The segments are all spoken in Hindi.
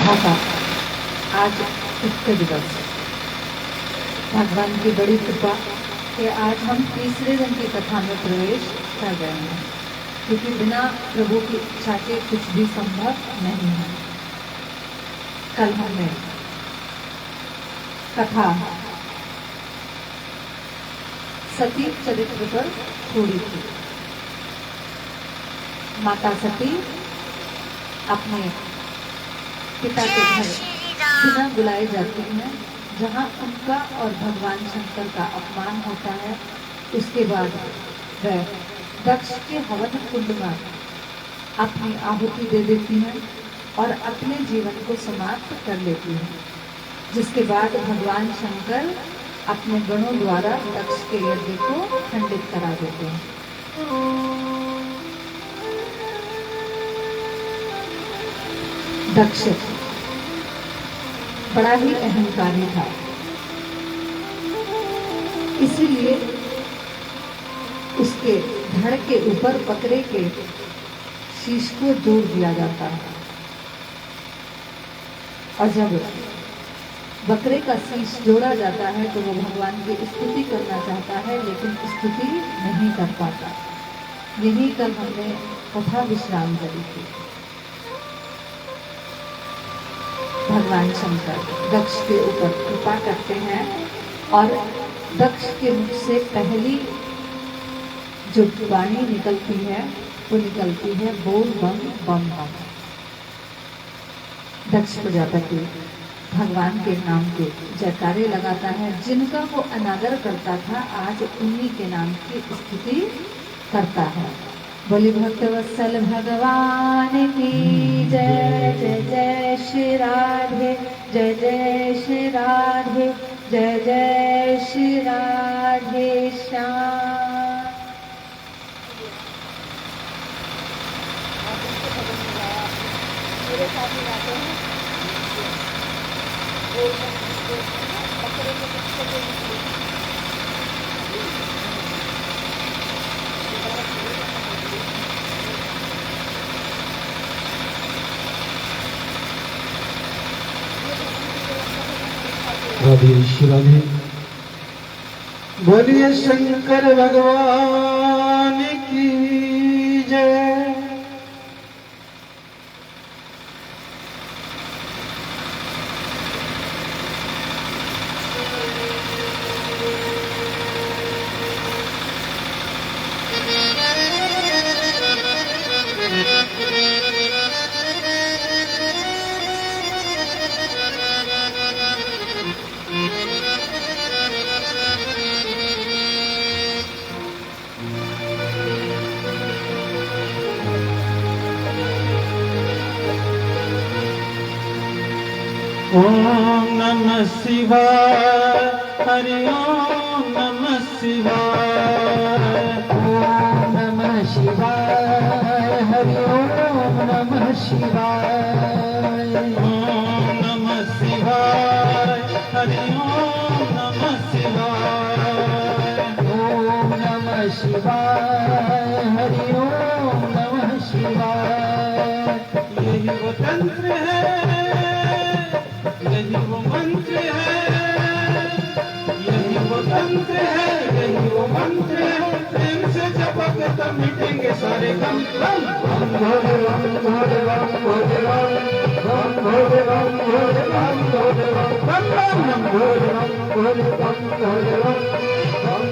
विधाता आज उत्तर दिवस, भगवान की बड़ी कृपा कि आज हम तीसरे दिन की कथा में प्रवेश कर गए हैं, क्योंकि बिना प्रभु की इच्छा के कुछ भी संभव नहीं है। कल हमने कथा सती चरित्र पर छोड़ी थी। माता सती अपने पिता के घर बिना बुलाए जाती हैं, जहां उनका और भगवान शंकर का अपमान होता है। उसके बाद वह दक्ष के हवन कुंड में अपनी आहुति दे देती हैं और अपने जीवन को समाप्त कर लेती हैं, जिसके बाद भगवान शंकर अपने गणों द्वारा दक्ष के यज्ञ को खंडित करा देते हैं। दक्ष बड़ा ही अहंकारी था, इसीलिए उसके धड़ के ऊपर बकरे के शीश को जोड़ दिया जाता है, और जब बकरे का शीश जोड़ा जाता है तो वो भगवान की स्तुति करना चाहता है, लेकिन स्तुति नहीं कर पाता। यही कल हमने कथा विश्राम करी थी। भगवान शंकर दक्ष के ऊपर कृपा करते हैं और दक्ष के मुख से पहली जो वाणी निकलती है वो निकलती है बोल बम बम बम। दक्ष प्रजापति भगवान के नाम के जयकारे लगाता है। जिनका वो अनादर करता था, आज उन्हीं के नाम की स्तुति करता है। बोली भक्तवत्सल भगवान की जय। जय जय श्री राधे, जय जय श्री राधे, जय जय श्री राधे श्याम। मेरे साथ में आते हैं राधे श्री राधे। बोलिए शंकर भगवान की जय। ओम नमः शिवाय, हरि ओम नमः शिवाय। ओम नमः शिवाय, हरि ओम नमः शिवाय। ओम नमः शिवाय, हरि ओम नमः शिवाय। ओम नमः शिवाय, हरि ओम नमः शिवाय। यही वो तंत्र है, यही वो मंत्र है, यही वो तंत्र है, यही वो मंत्र है। प्रेम से जपोगे तो मिटेंगे सारे गम। बम भोले बम भोले बम भोले बम भोले बम भोले बम भोले बम बम भोले बम भोले बम भोले बम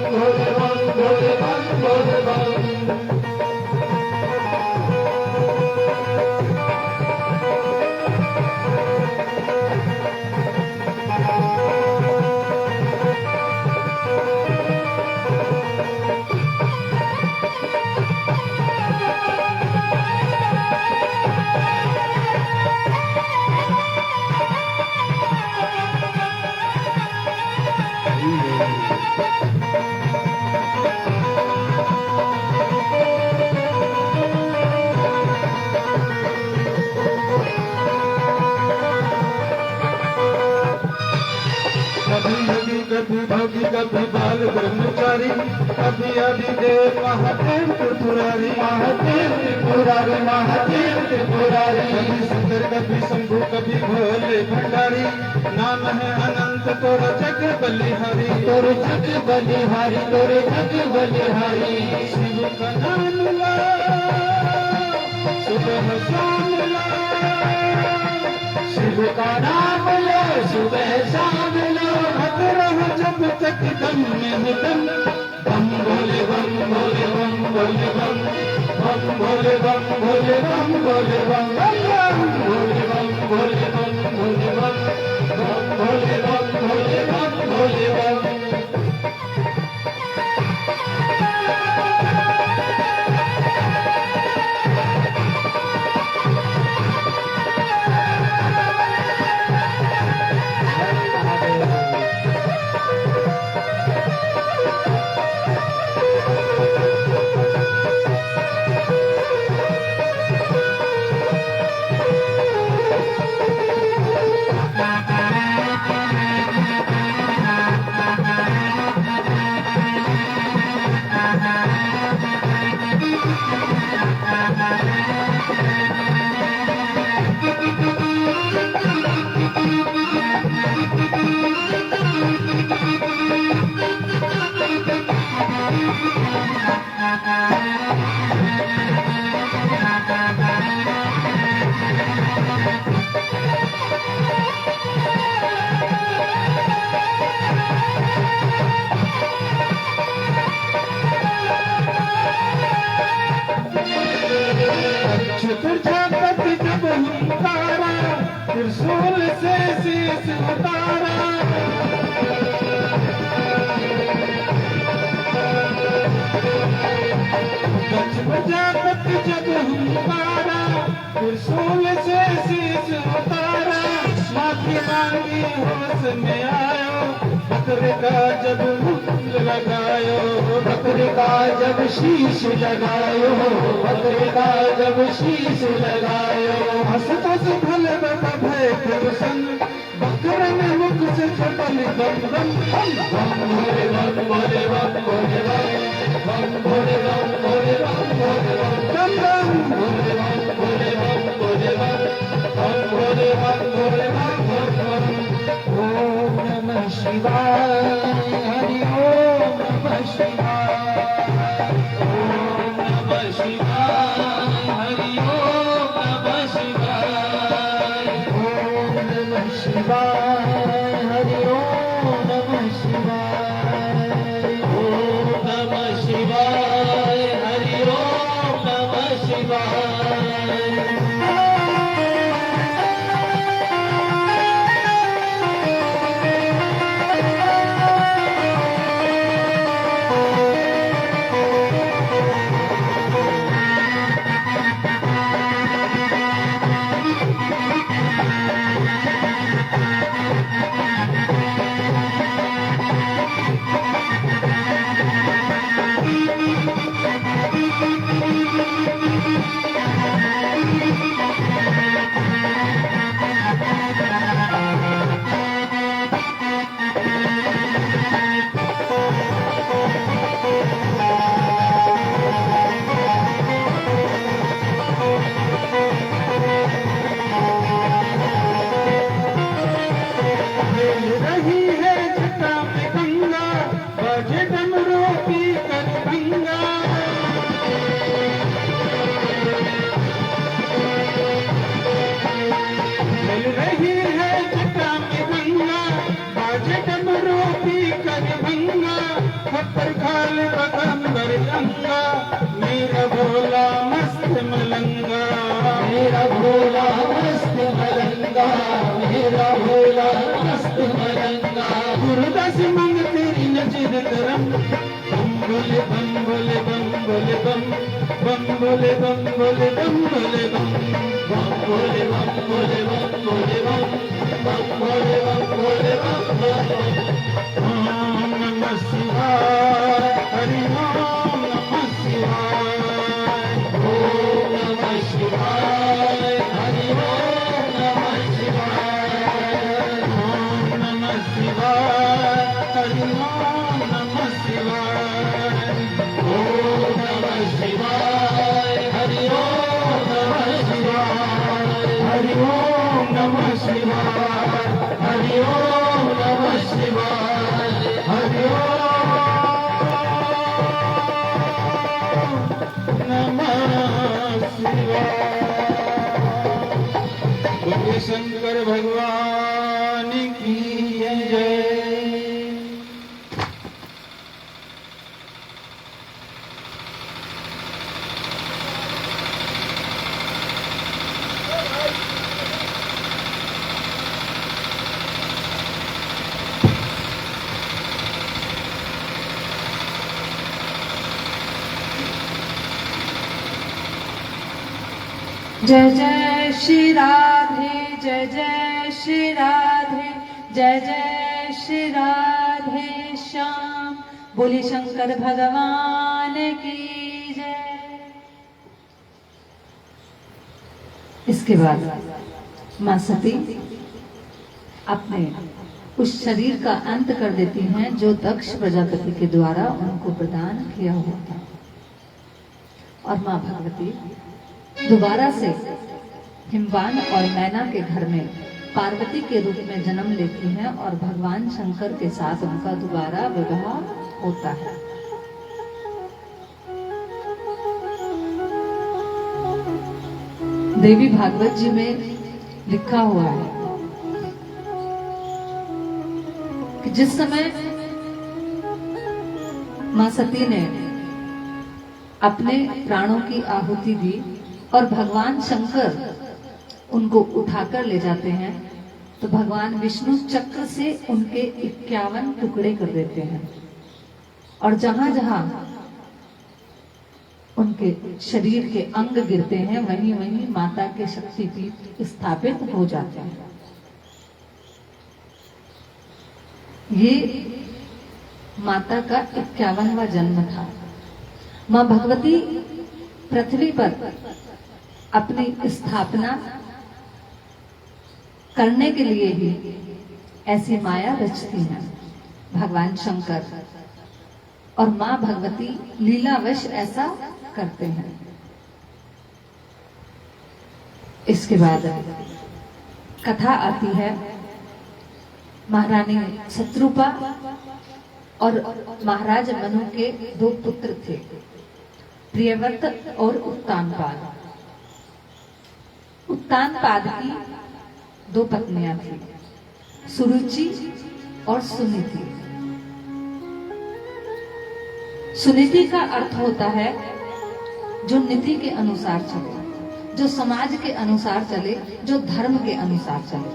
भोले बम भोले बम भोले बम। कभी योगी कभी भोगी कभी बाल ब्रह्मचारी, कभी आदिदेव महादेव त्रिपुरारी, महादेव त्रिपुरारी, महादेव त्रिपुरारी। कभी शंकर कभी शंभु कभी भोले भंडारी, नाम है अनंत तोर जग बलिहारी, तोर जग बलिहारी, तोर जग बलिहारी। शिव का नाम ला सुबह शाम ला, शिव का नाम लो सुबह शाम लो, हत रहो जब तक दम में दम। बम भोले बम भोले बम भोले बम, बम भोले बम भोले बम भोले बम, बम भोले बम भोले बम भोले बम, बम भोले बम भोले बम भोले बम। प्रजापति जब हुंकारा, त्रिशूल से शीश उतारा। प्रजापति जब हुंकारा, त्रिशूल से शीश उतारा। माफी मांगी होश में आयो, बकरे का जब मुख लगायो, बकरे का जब शीश लगायो, बकरे का जब शीश लगायो। हंस हंस भले बाबा भय प्रसन्न, बकरे ने मुख से छपल बम बम बम। बम भोले बम भोले बम भोले बम, बम भोले बम भोले बम भोले बम, बम बम भोले बम भोले बम भोले बम, बम भोले बम भोले बम भोले बम। ओम नमः शिवाय, हरि ओम नमः शिवाय, ओम नमः शिवाय, हरि ओम नमः शिवाय, ओम नमः शिवाय, हरि ओम नमः शिवाय, ओम नमः शिवाय, हरि ओम नमः शिवाय। मेरा भोला मस्त मलंगा, मेरा भोला मस्त मलंगा, मेरा भोला मस्त मलंगा। गुरुदास मंग तेरी नजर करम, बम भोले बम भोले बम भोले बम, बम भोले बम भोले बम भोले बम, बम भोले बम भोले बम भोले बम, बम भोले बम भोले बम भोले बम। ओम नमः शिवाय, हरि ओम नमः शिवाय, ओम नमः शिवाय, हरि ओम नमः शिवाय, ओम नमः शिवाय। शंकर भगवान की जय। जय जय श्री राधे, जय जय श्री राधे, जय जय श्री राधे श्याम। बोले शंकर भगवान की जय। इसके बाद मां सती अपने उस शरीर का अंत कर देती हैं जो दक्ष प्रजापति के द्वारा उनको प्रदान किया हुआ था, और मां भगवती दोबारा से हिमवान और मैना के घर में पार्वती के रूप में जन्म लेती हैं और भगवान शंकर के साथ उनका दोबारा विवाह होता है। देवी भागवत जी में लिखा हुआ है कि जिस समय मां सती ने अपने प्राणों की आहुति दी और भगवान शंकर उनको उठाकर ले जाते हैं, तो भगवान विष्णु चक्र से उनके 51 टुकड़े कर देते हैं, और जहां जहां उनके शरीर के अंग गिरते हैं वहीं वहीं माता के शक्तिपीठ स्थापित हो जाते हैं। ये माता का 51वां जन्म था। मां भगवती पृथ्वी पर अपनी स्थापना करने के लिए ही ऐसी माया रचती हैं भगवान शंकर, और मां भगवती लीलावश ऐसा करते हैं। इसके बाद कथा आती है महारानी शत्रुपा और महाराज मनु के 2 पुत्र थे, प्रियव्रत और उत्तानपाद। उत्तानपाद की 2 पत्नियां थी, सुरुचि और सुनीति। सुनीति का अर्थ होता है जो नीति के अनुसार चले, जो समाज के अनुसार चले, जो धर्म के अनुसार चले,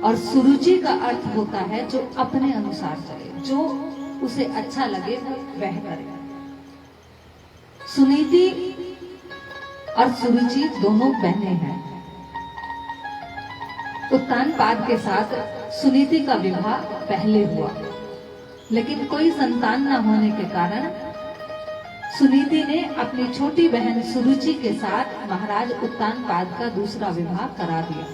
और सुरुचि का अर्थ होता है जो अपने अनुसार चले, जो उसे अच्छा लगे वह करे। सुनीति और सुरुचि दोनों बहनें हैं। उत्तानपाद के साथ सुनीति का विवाह पहले हुआ, लेकिन कोई संतान न होने के कारण सुनीति ने अपनी छोटी बहन सुरुचि के साथ महाराज उत्तानपाद का दूसरा विवाह करा दिया।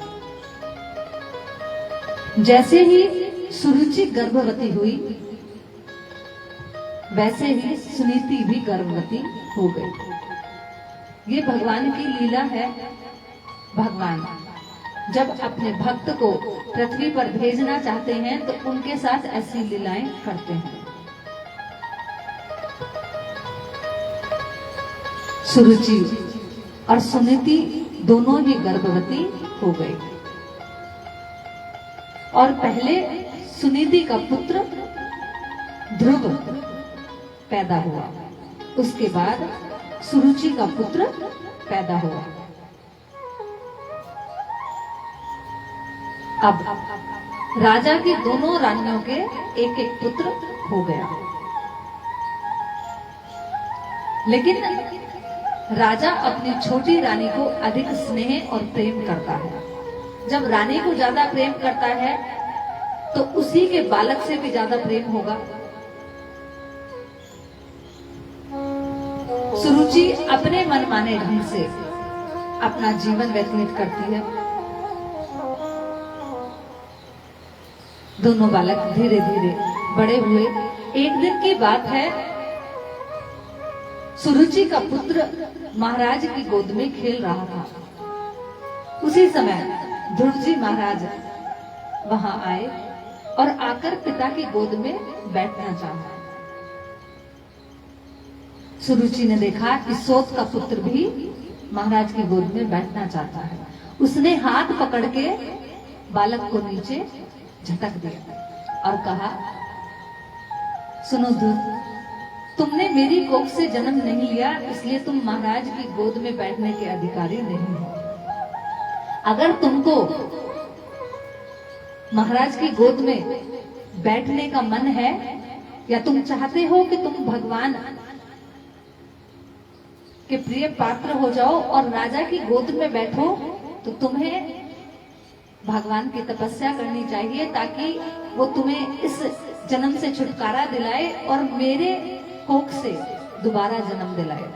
जैसे ही सुरुचि गर्भवती हुई, वैसे ही सुनीति भी गर्भवती हो गई। ये भगवान की लीला है। भगवान जब अपने भक्त को पृथ्वी पर भेजना चाहते हैं तो उनके साथ ऐसी लीलाएं करते हैं। सुरुचि और सुनीति दोनों ही गर्भवती हो गई, और पहले सुनीति का पुत्र ध्रुव पैदा हुआ, उसके बाद सुरुचि का पुत्र पैदा हुआ। अब राजा की दोनों रानियों के एक एक पुत्र हो गया, लेकिन राजा अपनी छोटी रानी को अधिक स्नेह और प्रेम करता है। जब रानी को ज्यादा प्रेम करता है तो उसी के बालक से भी ज्यादा प्रेम होगा। सुरुचि अपने मनमाने ढंग से अपना जीवन व्यतीत करती है। दोनों बालक धीरे धीरे बड़े हुए। एक दिन की बात है, सुरुचि का पुत्र महाराज की गोद में खेल रहा था। उसी समय ध्रुव जी महाराज वहां आए और आकर पिता की गोद में बैठना चाहा। सुरुचि ने देखा कि सोत का पुत्र भी महाराज की गोद में बैठना चाहता है। उसने हाथ पकड़ के बालक को नीचे झटक दिया और कहा, सुनो ध्रुव, तुमने मेरी कोख से जन्म नहीं लिया, इसलिए तुम महाराज की गोद में बैठने के अधिकारी नहीं हो। अगर तुमको महाराज की गोद में बैठने का मन है या तुम चाहते हो कि तुम भगवान के प्रिय पात्र हो जाओ और राजा की गोद में बैठो, तो तुम्हें भगवान की तपस्या करनी चाहिए ताकि वो तुम्हें इस जन्म से छुटकारा दिलाए और मेरे कोख से दोबारा जन्म दिलाए।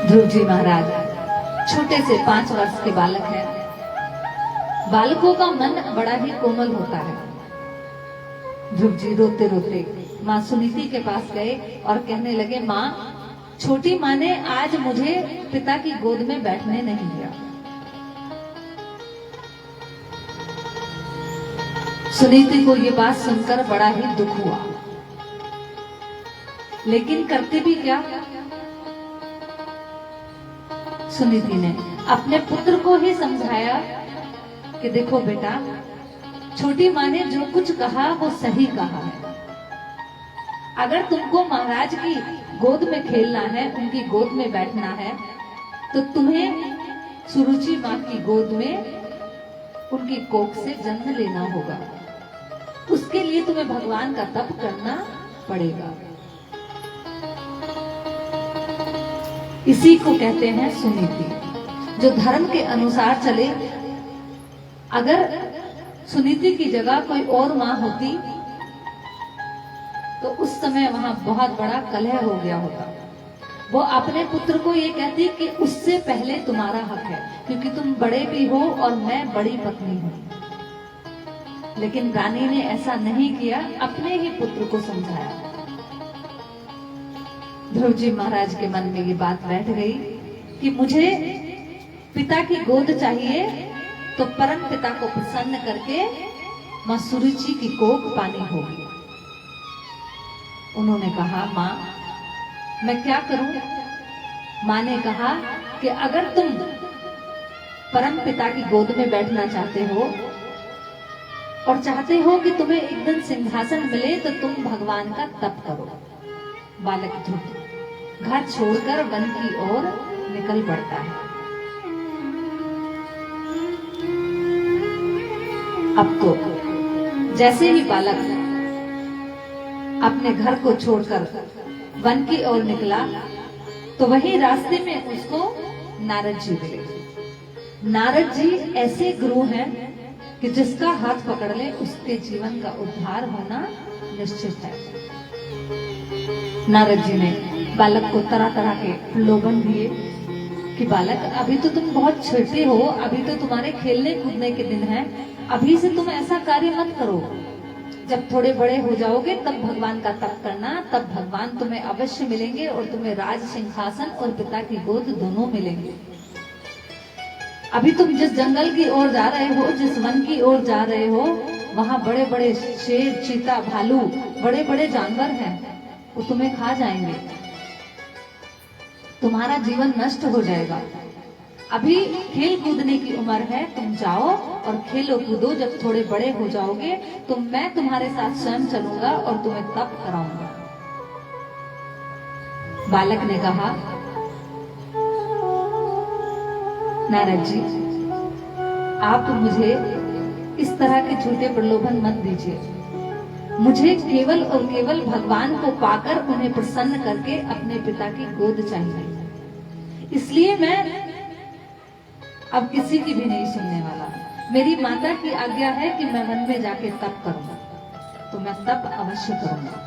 ध्रुव जी महाराज छोटे से 5 वर्ष के बालक हैं। बालकों का मन बड़ा ही कोमल होता है। ध्रुव जी रोते रोते माँ सुनीति के पास गए और कहने लगे, माँ, छोटी माँ ने आज मुझे पिता की गोद में बैठने नहीं दिया। सुनीति को ये बात सुनकर बड़ा ही दुख हुआ, लेकिन करते भी क्या। सुनीति ने अपने पुत्र को ही समझाया कि देखो बेटा, छोटी माँ ने जो कुछ कहा वो सही कहा है। अगर तुमको महाराज की गोद में खेलना है, उनकी गोद में बैठना है, तो तुम्हें सुरुचि माँ की गोद में उनकी कोख से जन्म लेना होगा। उसके लिए तुम्हें भगवान का तप करना पड़ेगा। इसी को कहते हैं सुनीति, जो धर्म के अनुसार चले। अगर सुनीति की जगह कोई और माँ होती तो उस समय वहां बहुत बड़ा कलह हो गया होता। वो अपने पुत्र को ये कहती कि उससे पहले तुम्हारा हक है, क्योंकि तुम बड़े भी हो और मैं बड़ी पत्नी हूं। लेकिन रानी ने ऐसा नहीं किया, अपने ही पुत्र को समझाया। ध्रुव जी महाराज के मन में ये बात बैठ गई कि मुझे पिता की गोद चाहिए, तो परम पिता को प्रसन्न करके मां सुरुचि की कोख पानी होगी। उन्होंने कहा, मां, मैं क्या करूं? मां ने कहा कि अगर तुम परम पिता की गोद में बैठना चाहते हो और चाहते हो कि तुम्हें एक दिन सिंहासन मिले, तो तुम भगवान का तप करो। बालक ध्रुव घर छोड़कर वन की ओर निकल पड़ता है। अब तो जैसे ही बालक अपने घर को छोड़कर वन की ओर निकला, तो वही रास्ते में उसको नारद जी मिले। नारद जी ऐसे गुरु हैं कि जिसका हाथ पकड़ ले उसके जीवन का उद्धार होना निश्चित है। नारद जी ने बालक को तरह तरह के प्रलोभन दिए कि बालक, अभी तो तुम बहुत छोटे हो, अभी तो तुम्हारे खेलने कूदने के दिन हैं, अभी से तुम ऐसा कार्य मत करो। जब थोड़े बड़े हो जाओगे तब भगवान का तप करना, तब भगवान तुम्हें अवश्य मिलेंगे और तुम्हें राज सिंहासन और पिता की गोद दोनों मिलेंगे। अभी तुम जिस जंगल की ओर जा रहे हो, जिस वन की ओर जा रहे हो, वहां बड़े बड़े शेर, चीता, भालू, बड़े बड़े जानवर हैं, वो तुम्हें खा जाएंगे, तुम्हारा जीवन नष्ट हो जाएगा। अभी खेल कूदने की उम्र है, तुम जाओ और खेलो कूदो। जब थोड़े बड़े हो जाओगे तो मैं तुम्हारे साथ स्वयं चलूंगा और तुम्हें तप कराऊंगा। बालक ने कहा, नारद जी, आप मुझे इस तरह के झूठे प्रलोभन मत दीजिए। मुझे केवल और केवल भगवान को पाकर उन्हें प्रसन्न करके अपने पिता की गोद चाहिए। इसलिए मैं अब किसी की भी नहीं सुनने वाला। मेरी माता की आज्ञा है कि मैं वन में जाके तप करूंगा, तो मैं तप अवश्य करूंगा।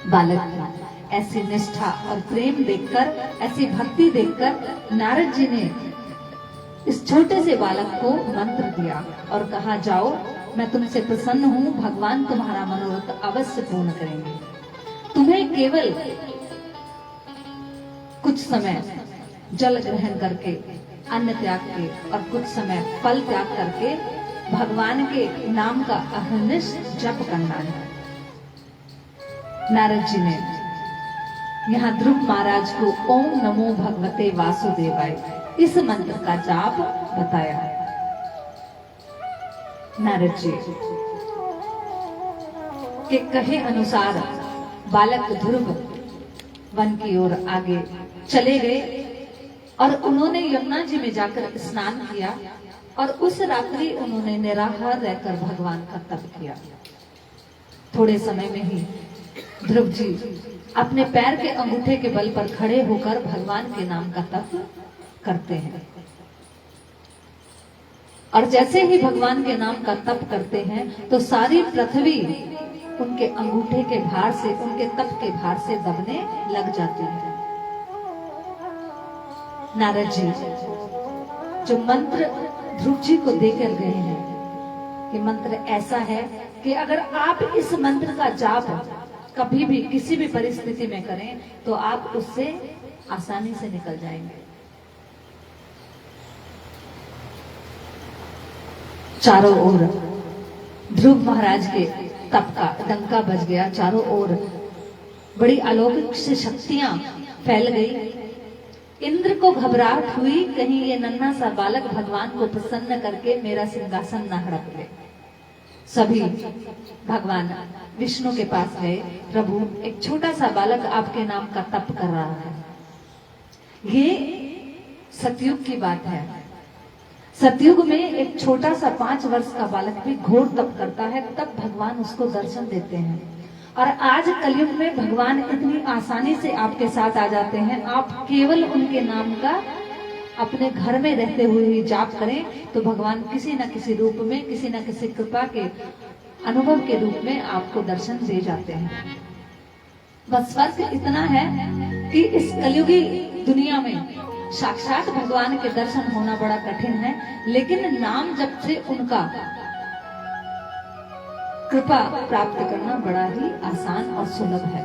बालक की ऐसी निष्ठा और प्रेम देखकर, ऐसी भक्ति देखकर नारद जी ने इस छोटे से बालक को मंत्र दिया और कहा, जाओ, मैं तुमसे प्रसन्न हूं, भगवान तुम्हारा मनोरथ अवश्य पूर्ण करेंगे। तुम्हें केवल कुछ समय जल ग्रहण करके, अन्न त्याग के और कुछ समय फल त्याग करके भगवान के नाम का अहर्निश जप करना है। नारद जी ने यहाँ ध्रुव महाराज को ओम नमो भगवते वासुदेवाय इस मंत्र का जाप बताया। नारद जी के कहे अनुसार बालक ध्रुव वन की ओर आगे चले गए और उन्होंने यमुना जी में जाकर स्नान किया और उस रात्रि उन्होंने निराहार रहकर भगवान का तप किया। थोड़े समय में ही ध्रुव जी अपने पैर के अंगूठे के बल पर खड़े होकर भगवान के नाम का तप करते हैं। और जैसे ही भगवान के नाम का तप करते हैं तो सारी पृथ्वी उनके अंगूठे के भार से, उनके तप के भार से दबने लग जाती है। नारद जी जो मंत्र ध्रुव जी को देकर गए हैं, ये मंत्र ऐसा है कि अगर आप इस मंत्र का जाप कभी भी किसी भी परिस्थिति में करें तो आप उससे आसानी से निकल जाएंगे। चारों ओर ध्रुव महाराज के तप का डंका बज गया। चारों ओर बड़ी अलौकिक से शक्तियां फैल गई। इंद्र को घबराहट हुई, कहीं ये नन्हा सा बालक भगवान को प्रसन्न करके मेरा सिंहासन न हड़प ले। सभी भगवान विष्णु के पास गए, प्रभु एक छोटा सा बालक आपके नाम का तप कर रहा है। ये सतयुग की बात है। सतयुग में एक छोटा सा 5 वर्ष का बालक भी घोर तप करता है, तब भगवान उसको दर्शन देते हैं। और आज कलयुग में भगवान इतनी आसानी से आपके साथ आ जाते हैं। आप केवल उनके नाम का अपने घर में रहते हुए ही जाप करें तो भगवान किसी न किसी रूप में, किसी न किसी कृपा के अनुभव के रूप में आपको दर्शन दे जाते हैं। बस फर्क इतना है कि इस कलयुगी दुनिया में साक्षात भगवान के दर्शन होना बड़ा कठिन है, लेकिन नाम जप से उनका कृपा प्राप्त करना बड़ा ही आसान और सुलभ है।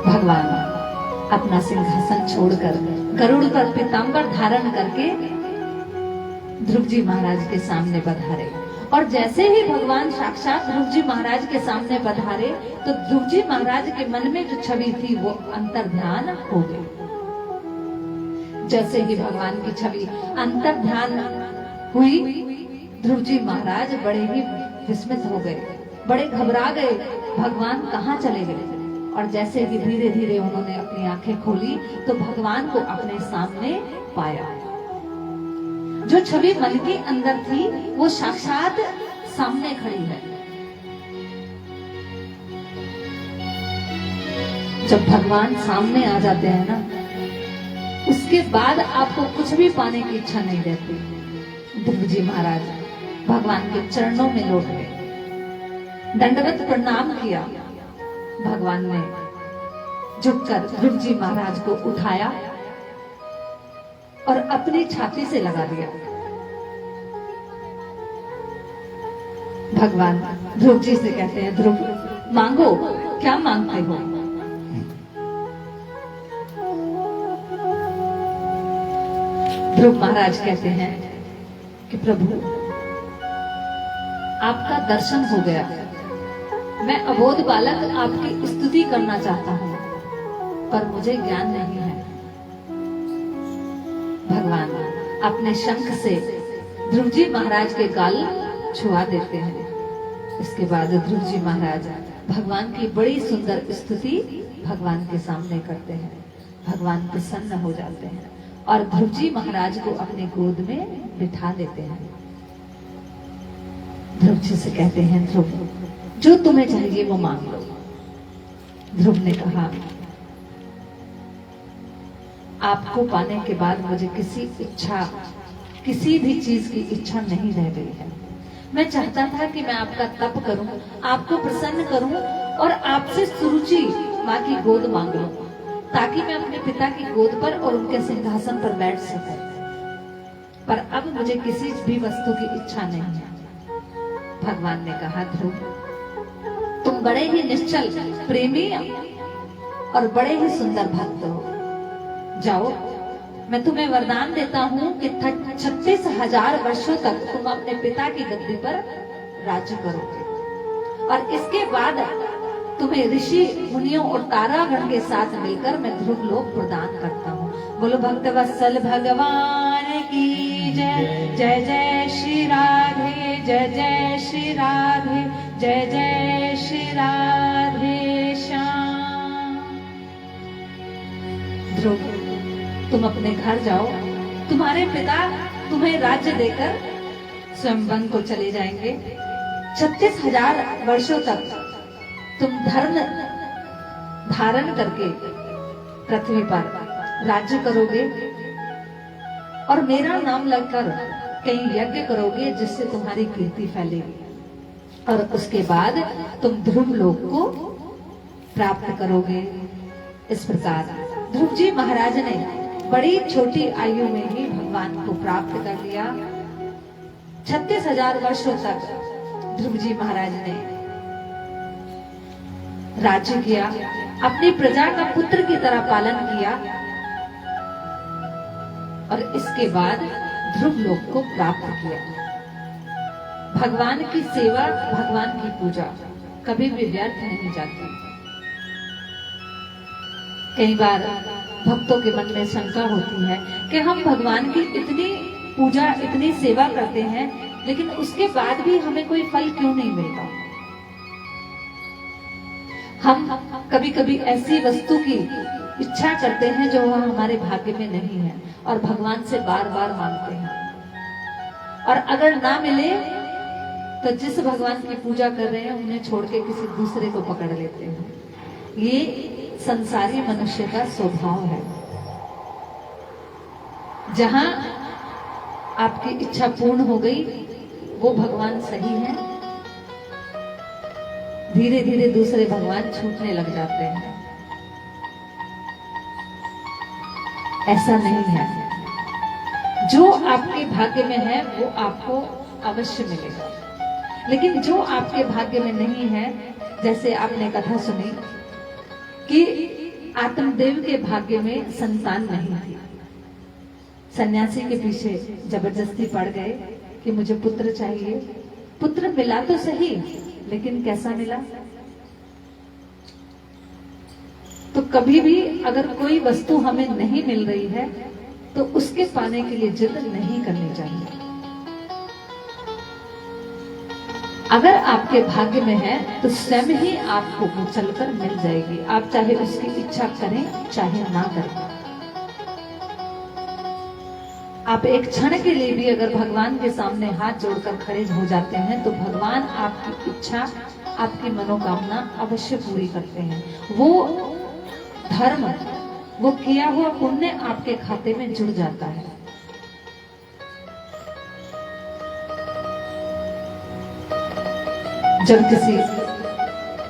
भगवान अपना सिंहासन छोड़कर गरुड़ पर पीतांबर धारण करके ध्रुव जी महाराज के सामने पधारे। और जैसे ही भगवान साक्षात ध्रुव जी महाराज के सामने पधारे तो ध्रुव जी महाराज के मन में जो छवि थी वो अंतर्ध्यान हो गई। जैसे ही भगवान की छवि अंतर्ध्यान हुई, ध्रुव जी महाराज बड़े ही विस्मित हो गए, बड़े घबरा गए, भगवान कहाँ चले गए। और जैसे ही धीरे धीरे उन्होंने अपनी आंखें खोली तो भगवान को अपने सामने पाया। जो छवि मन के अंदर थी वो साक्षात सामने खड़ी है। जब भगवान सामने आ जाते हैं ना, उसके बाद आपको कुछ भी पाने की इच्छा नहीं रहती। ध्रुव जी महाराज भगवान के चरणों में लौट गए, दंडवत प्रणाम किया। भगवान ने झुककर ध्रुव जी महाराज को उठाया और अपनी छाती से लगा दिया। भगवान ध्रुव जी से कहते हैं, ध्रुव मांगो, क्या मांगते हो। ध्रुव महाराज कहते हैं कि प्रभु आपका दर्शन हो गया, मैं अबोध बालक आपकी स्तुति करना चाहता हूं, पर मुझे ज्ञान नहीं है। भगवान अपने शंख से ध्रुव जी महाराज के गाल छुआ देते हैं। इसके बाद ध्रुव जी महाराज भगवान की बड़ी सुंदर स्तुति भगवान के सामने करते हैं। भगवान प्रसन्न हो जाते हैं और ध्रुव जी महाराज को अपने गोद में बिठा लेते हैं। ध्रुव जी से कहते हैं, ध्रुव जो तुम्हें चाहिए वो मांग लो। ध्रुव ने कहा, आपको पाने के बाद मुझे किसी भी चीज की इच्छा नहीं रह गई है। मैं चाहता था कि मैं आपका तप करूं, आपको प्रसन्न करूं और आपसे सुरुचि मां की गोद मांग लूं, ताकि मैं अपने पिता की गोद पर और उनके सिंहासन पर बैठ सकूं। पर अब मुझे किसी भी वस्तु की इच्छा नहीं है। भगवान ने कहा, ध्रुव तुम बड़े ही निश्चल प्रेमी और बड़े ही सुंदर भक्त हो। जाओ, मैं तुम्हें वरदान देता हूं कि 36,000 वर्षों तक तुम अपने पिता की गद्दी पर राज्य करोगे और इसके बाद तुम्हें ऋषि मुनियों और तारागण के साथ मिलकर मैं ध्रुव लोक प्रदान करता हूँ। बोलो भक्त वत्सल भगवान की जय। जय जय श्री राधे, जय जय श्री राधे, जय जय श्री राधे श्याम। ध्रुव, तुम अपने घर जाओ, तुम्हारे पिता तुम्हें राज्य देकर स्वयं वन को चले जाएंगे। 36,000 वर्षों तक तुम धर्म धारण करके पृथ्वी पर राज्य करोगे और मेरा नाम लगकर कई यज्ञ करोगे जिससे तुम्हारी कीर्ति फैलेगी और उसके बाद तुम ध्रुव लोक को प्राप्त करोगे। इस प्रकार ध्रुव जी महाराज ने बड़ी छोटी आयु में ही भगवान को प्राप्त कर लिया। 36,000 वर्षों तक ध्रुव जी महाराज ने राज्य किया, अपनी प्रजा का पुत्र की तरह पालन किया और इसके बाद ध्रुव लोक को प्राप्त किया। भगवान की सेवा, भगवान की पूजा कभी भी व्यर्थ नहीं जाती। कई बार भक्तों के मन में शंका होती है कि हम भगवान की इतनी पूजा, इतनी सेवा करते हैं, लेकिन उसके बाद भी हमें कोई फल क्यों नहीं मिलता। हम कभी कभी ऐसी वस्तु की इच्छा करते हैं जो वह हमारे भाग्य में नहीं है और भगवान से बार बार मांगते हैं, और अगर ना मिले तो जिस भगवान की पूजा कर रहे हैं उन्हें छोड़ के किसी दूसरे को पकड़ लेते हैं। ये संसारी मनुष्य का स्वभाव है। जहां आपकी इच्छा पूर्ण हो गई वो भगवान सही है, धीरे धीरे दूसरे भगवान छूटने लग जाते हैं। ऐसा नहीं है। जो आपके भाग्य में है वो आपको अवश्य मिलेगा, लेकिन जो आपके भाग्य में नहीं है, जैसे आपने कथा सुनी कि आत्मदेव के भाग्य में संतान नहीं थी, सन्यासी के पीछे जबरदस्ती पड़ गए कि मुझे पुत्र चाहिए। पुत्र मिला तो सही, लेकिन कैसा मिला। तो कभी भी अगर कोई वस्तु हमें नहीं मिल रही है तो उसके पाने के लिए जिद नहीं करनी चाहिए। अगर आपके भाग्य में है तो स्वयं ही आपको वो चलकर मिल जाएगी, आप चाहे उसकी इच्छा करें चाहे ना करें। आप एक क्षण के लिए भी अगर भगवान के सामने हाथ जोड़कर खड़े हो जाते हैं तो भगवान आपकी इच्छा, आपकी मनोकामना अवश्य पूरी करते हैं। वो धर्म, वो किया हुआ पुण्य आपके खाते में जुड़ जाता है। जब किसी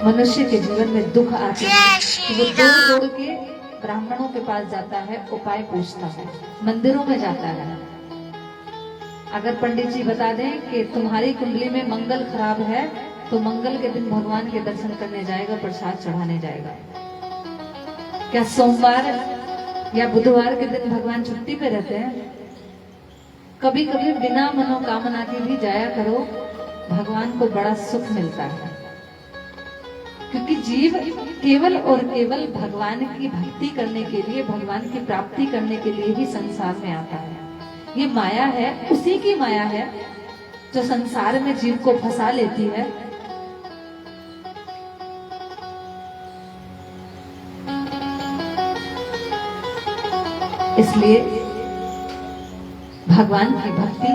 मनुष्य के जीवन में दुख आते हैं तो वो दौड़ दौड़ के ब्राह्मणों के पास जाता है, उपाय पूछता है, मंदिरों में जाता है। अगर पंडित जी बता दें कि तुम्हारी कुंडली में मंगल खराब है तो मंगल के दिन भगवान के दर्शन करने जाएगा, प्रसाद चढ़ाने जाएगा। क्या सोमवार या बुधवार के दिन भगवान छुट्टी पे रहते हैं? कभी कभी बिना मनोकामना के भी जाया करो, भगवान को बड़ा सुख मिलता है। क्योंकि जीव केवल और केवल भगवान की भक्ति करने के लिए, भगवान की प्राप्ति करने के लिए ही संसार में आता है। ये माया है, उसी की माया है जो संसार में जीव को फंसा लेती है। इसलिए भगवान की भक्ति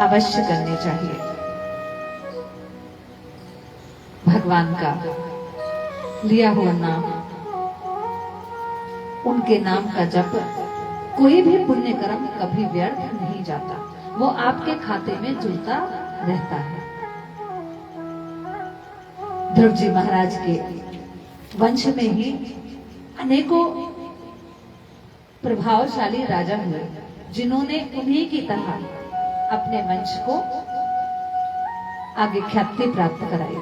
अवश्य करनी चाहिए। भगवान का लिया हुआ नाम, उनके नाम का जप, कोई भी पुण्य कर्म कभी व्यर्थ नहीं जाता, वो आपके खाते में जुड़ता रहता है। ध्रुव जी महाराज के वंश में ही अनेकों प्रभावशाली राजा हुए जिन्होंने उन्हीं की तरह अपने वंश को आगे ख्याति प्राप्त कराई।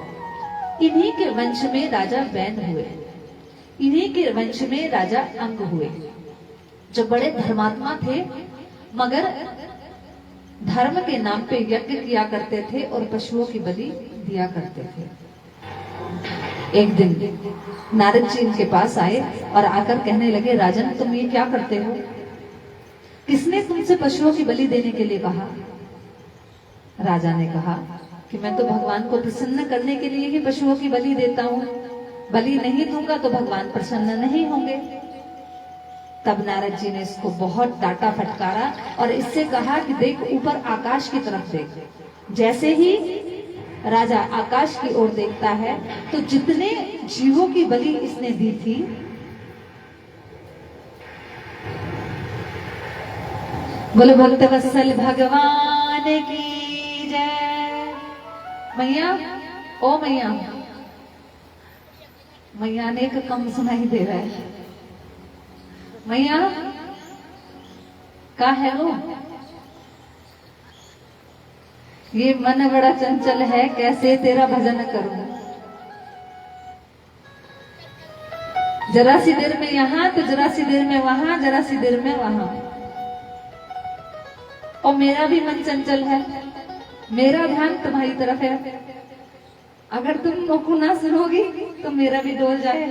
इन्हीं के वंश में राजा बैन हुए, इन्हीं के वंश में राजा अंग हुए, जो बड़े धर्मात्मा थे मगर धर्म के नाम पे यज्ञ किया करते थे और पशुओं की बलि दिया करते थे। एक दिन नारद जी इनके पास आए और आकर कहने लगे, राजन तुम ये क्या करते हो? किसने तुमसे पशुओं की बलि देने के लिए कहा? राजा ने कहा कि मैं तो भगवान को प्रसन्न करने के लिए ही पशुओं की बलि देता हूँ, बलि नहीं दूंगा तो भगवान प्रसन्न नहीं होंगे। तब नारद जी ने इसको बहुत डांटा फटकारा और इससे कहा कि देख ऊपर आकाश की तरफ देख। जैसे ही राजा आकाश की ओर देखता है तो जितने जीवों की बलि इसने दी थी, बोले भक्त वत्सल भगवान की जय। मैया, ओ मैया, मैया ने एक कम सुनाई दे रहा है। मैया का है वो? ये मन बड़ा चंचल है, कैसे तेरा भजन करूं। जरा सी देर में यहाँ तो जरा सी देर में वहां, जरा सी देर में वहां। और मेरा भी मन चंचल है, मेरा ध्यान तुम्हारी तरफ है। अगर तुम मोको ना सुनोगी तो मेरा भी डोल जाए।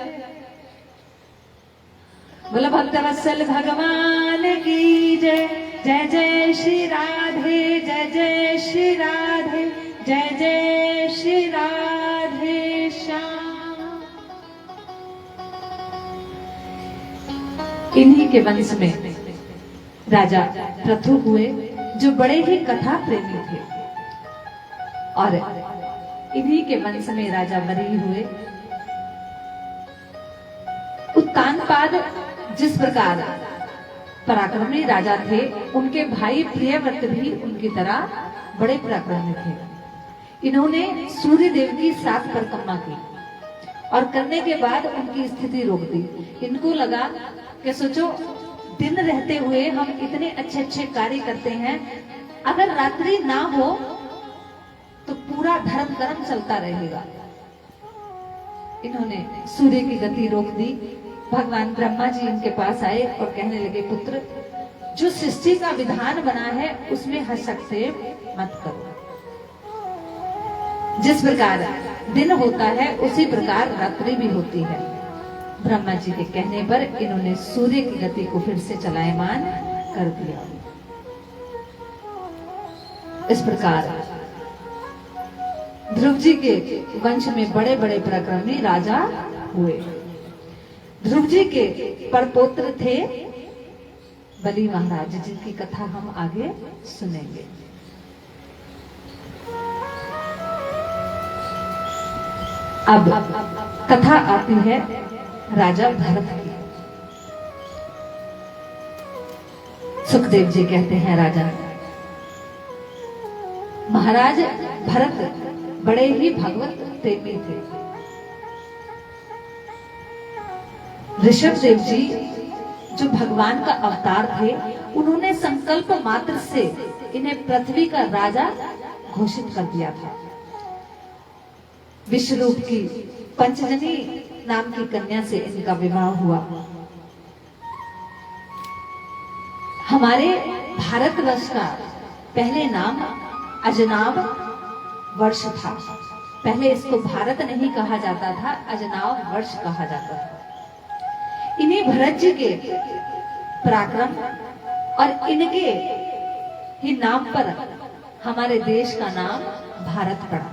बोला भक्त वत्सल भगवान की जय। जय जय श्री राधे, जय जय श्री राधे, जय जय श्री राधे श्याम। इन्हीं के वंश में राजा पृथु हुए, जो बड़े ही कथा प्रेमी थे। और इन्हीं के वंश में राजा बरी हुए। उत्तानपाद जिस प्रकार पराक्रमी राजा थे, उनके भाई प्रियव्रत भी उनकी तरह बड़े पराक्रमी थे। इन्होंने सूर्य देव की 7 परिक्रमा की और करने के बाद उनकी स्थिति रोक दी। इनको लगा कि सोचो, दिन रहते हुए हम इतने अच्छे अच्छे कार्य करते हैं, अगर रात्रि ना हो तो पूरा धर्म कर्म चलता रहेगा। इन्होंने सूर्य की गति रोक दी। भगवान ब्रह्मा जी इनके पास आए और कहने लगे, पुत्र, जो सृष्टि का विधान बना है उसमें हस्तक्षेप मत करो। जिस प्रकार दिन होता है उसी प्रकार रात्रि भी होती है। ब्रह्मा जी के कहने पर इन्होंने सूर्य की गति को फिर से चलायमान कर दिया। इस प्रकार ध्रुव जी के वंश में बड़े बड़े पराक्रमी राजा हुए। ध्रुव जी के परपोत्र थे बलि महाराज, जिनकी कथा हम आगे सुनेंगे। अब कथा आती है राजा भरत की। सुखदेव जी कहते हैं, राजा महाराज भरत बड़े ही भगवत प्रेमी थे। ऋषभ देव जी जो भगवान का अवतार थे, उन्होंने संकल्प मात्र से इन्हें पृथ्वी का राजा घोषित कर दिया था। विश्वरूप की पंचजनी नाम की कन्या से इनका विवाह हुआ। हमारे भारतवर्ष का पहले नाम अजनाब वर्ष था। पहले इसको भारत नहीं कहा जाता था, अजनाब वर्ष कहा जाता था। इन्हीं भरत जी के पराक्रम और इनके ही नाम पर हमारे देश का नाम भारत पड़ा।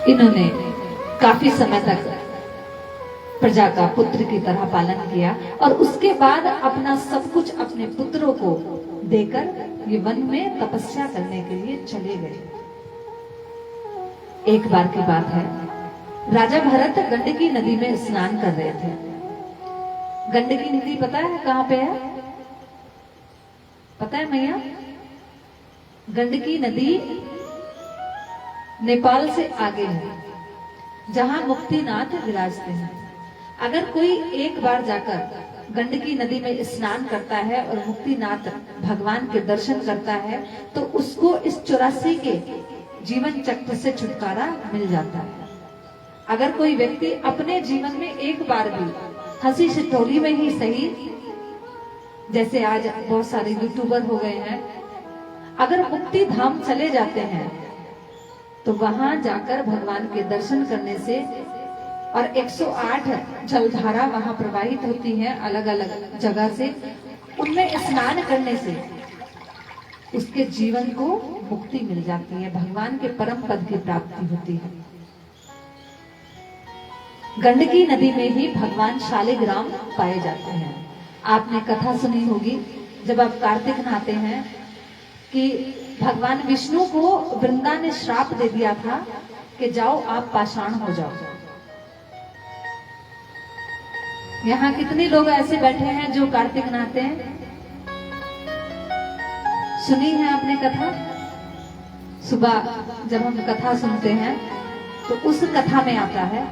इन्होंने काफी समय तक प्रजा का पुत्र की तरह पालन किया और उसके बाद अपना सब कुछ अपने पुत्रों को देकर ये वन में तपस्या करने के लिए चले गए। एक बार की बात है, राजा भरत गंडकी नदी में स्नान कर रहे थे। गंडकी नदी पता है कहां पे है? पता है मैया? गंडकी नदी नेपाल से आगे है, जहां मुक्तिनाथ विराजते हैं। अगर कोई एक बार जाकर गंडकी नदी में स्नान करता है और मुक्तिनाथ भगवान के दर्शन करता है तो उसको इस 84 के जीवन चक्र से छुटकारा मिल जाता है। अगर कोई व्यक्ति अपने जीवन में एक बार भी हंसी ठिठोली में ही सही, जैसे आज बहुत सारे यूट्यूबर हो गए हैं, अगर मुक्ति धाम चले जाते हैं तो वहां जाकर भगवान के दर्शन करने से और 108 जलधारा वहां प्रवाहित होती है अलग अलग जगह से, उनमें स्नान करने से उसके जीवन को मुक्ति मिल जाती है, भगवान के परम पद की प्राप्ति होती है। गंडकी नदी में ही भगवान शालिग्राम पाए जाते हैं। आपने कथा सुनी होगी जब आप कार्तिक नहाते हैं कि भगवान विष्णु को वृंदा ने श्राप दे दिया था कि जाओ आप पाषाण हो जाओ। यहाँ कितने लोग ऐसे बैठे हैं जो कार्तिक नहाते हैं? सुनी है आपने कथा? सुबह जब हम कथा सुनते हैं तो उस कथा में आता है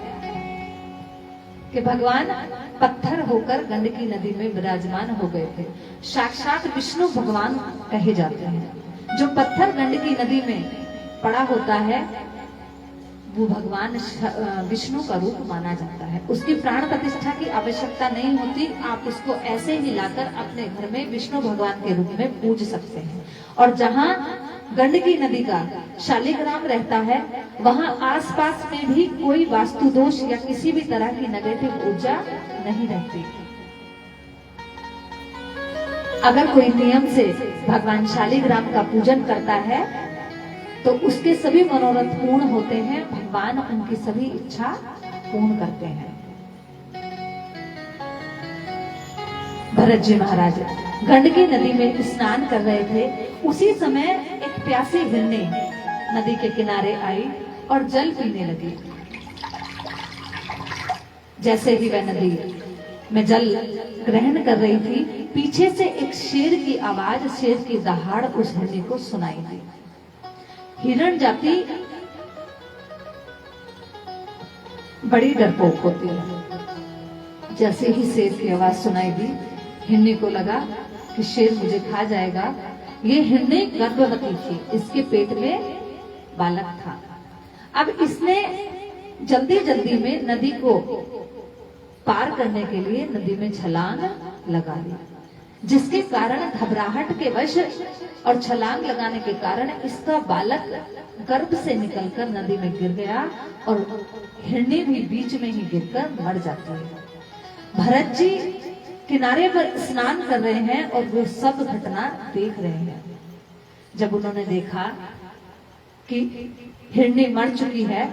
कि भगवान पत्थर होकर गंडकी नदी में विराजमान हो गए थे। साक्षात विष्णु भगवान कहे जाते हैं। जो पत्थर गंडकी नदी में पड़ा होता है वो भगवान विष्णु का रूप माना जाता है। उसकी प्राण प्रतिष्ठा की आवश्यकता नहीं होती, आप उसको ऐसे ही लाकर अपने घर में विष्णु भगवान के रूप में पूज सकते हैं। और जहाँ गंडकी नदी का शालिग्राम रहता है वहां आसपास में भी कोई वास्तु दोष या किसी भी तरह की नेगेटिव ऊर्जा नहीं रहती। अगर कोई नियम से भगवान शालिग्राम का पूजन करता है तो उसके सभी मनोरथ पूर्ण होते हैं, भगवान उनकी सभी इच्छा पूर्ण करते हैं। भरत जी महाराज गंडकी नदी में स्नान कर रहे थे, उसी समय एक प्यासी हिरनी नदी के किनारे आई और जल पीने लगी। जैसे ही वह नदी में जल ग्रहण कर रही थी, पीछे से एक शेर की आवाज, शेर की दहाड़ उस हिरनी को सुनाई दी। हिरण जाति बड़ी डरपोक होती है। जैसे ही शेर की आवाज सुनाई दी, हिरनी को लगा कि शेर मुझे खा जाएगा। ये हिरनी गर्भवती थी, इसके पेट में बालक था। अब इसने जल्दी जल्दी में नदी को पार करने के लिए नदी में छलांग लगा ली, जिसके कारण घबराहट के वश और छलांग लगाने के कारण इसका बालक गर्भ से निकलकर नदी में गिर गया और हिरनी भी बीच में ही गिरकर मर जाती है। भरत जी किनारे पर स्नान कर रहे हैं और वो सब घटना देख रहे हैं। जब उन्होंने देखा कि हिरनी मर चुकी है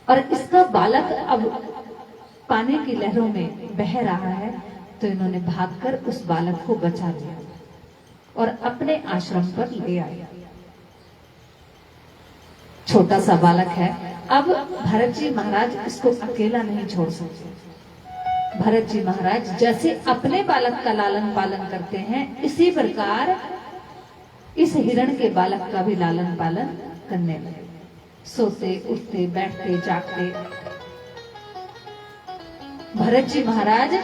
और इसका बालक अब पानी की लहरों में बह रहा है, तो इन्होंने भागकर उस बालक को बचा लिया और अपने आश्रम पर ले आए। छोटा सा बालक है। अब भरत जी महाराज इसको अकेला नहीं छोड़ सकते। भरत जी महाराज जैसे अपने बालक का लालन पालन करते हैं, इसी प्रकार इस हिरण के बालक का भी लालन पालन करने लगे। सोते उठते बैठते जागते भरत जी महाराज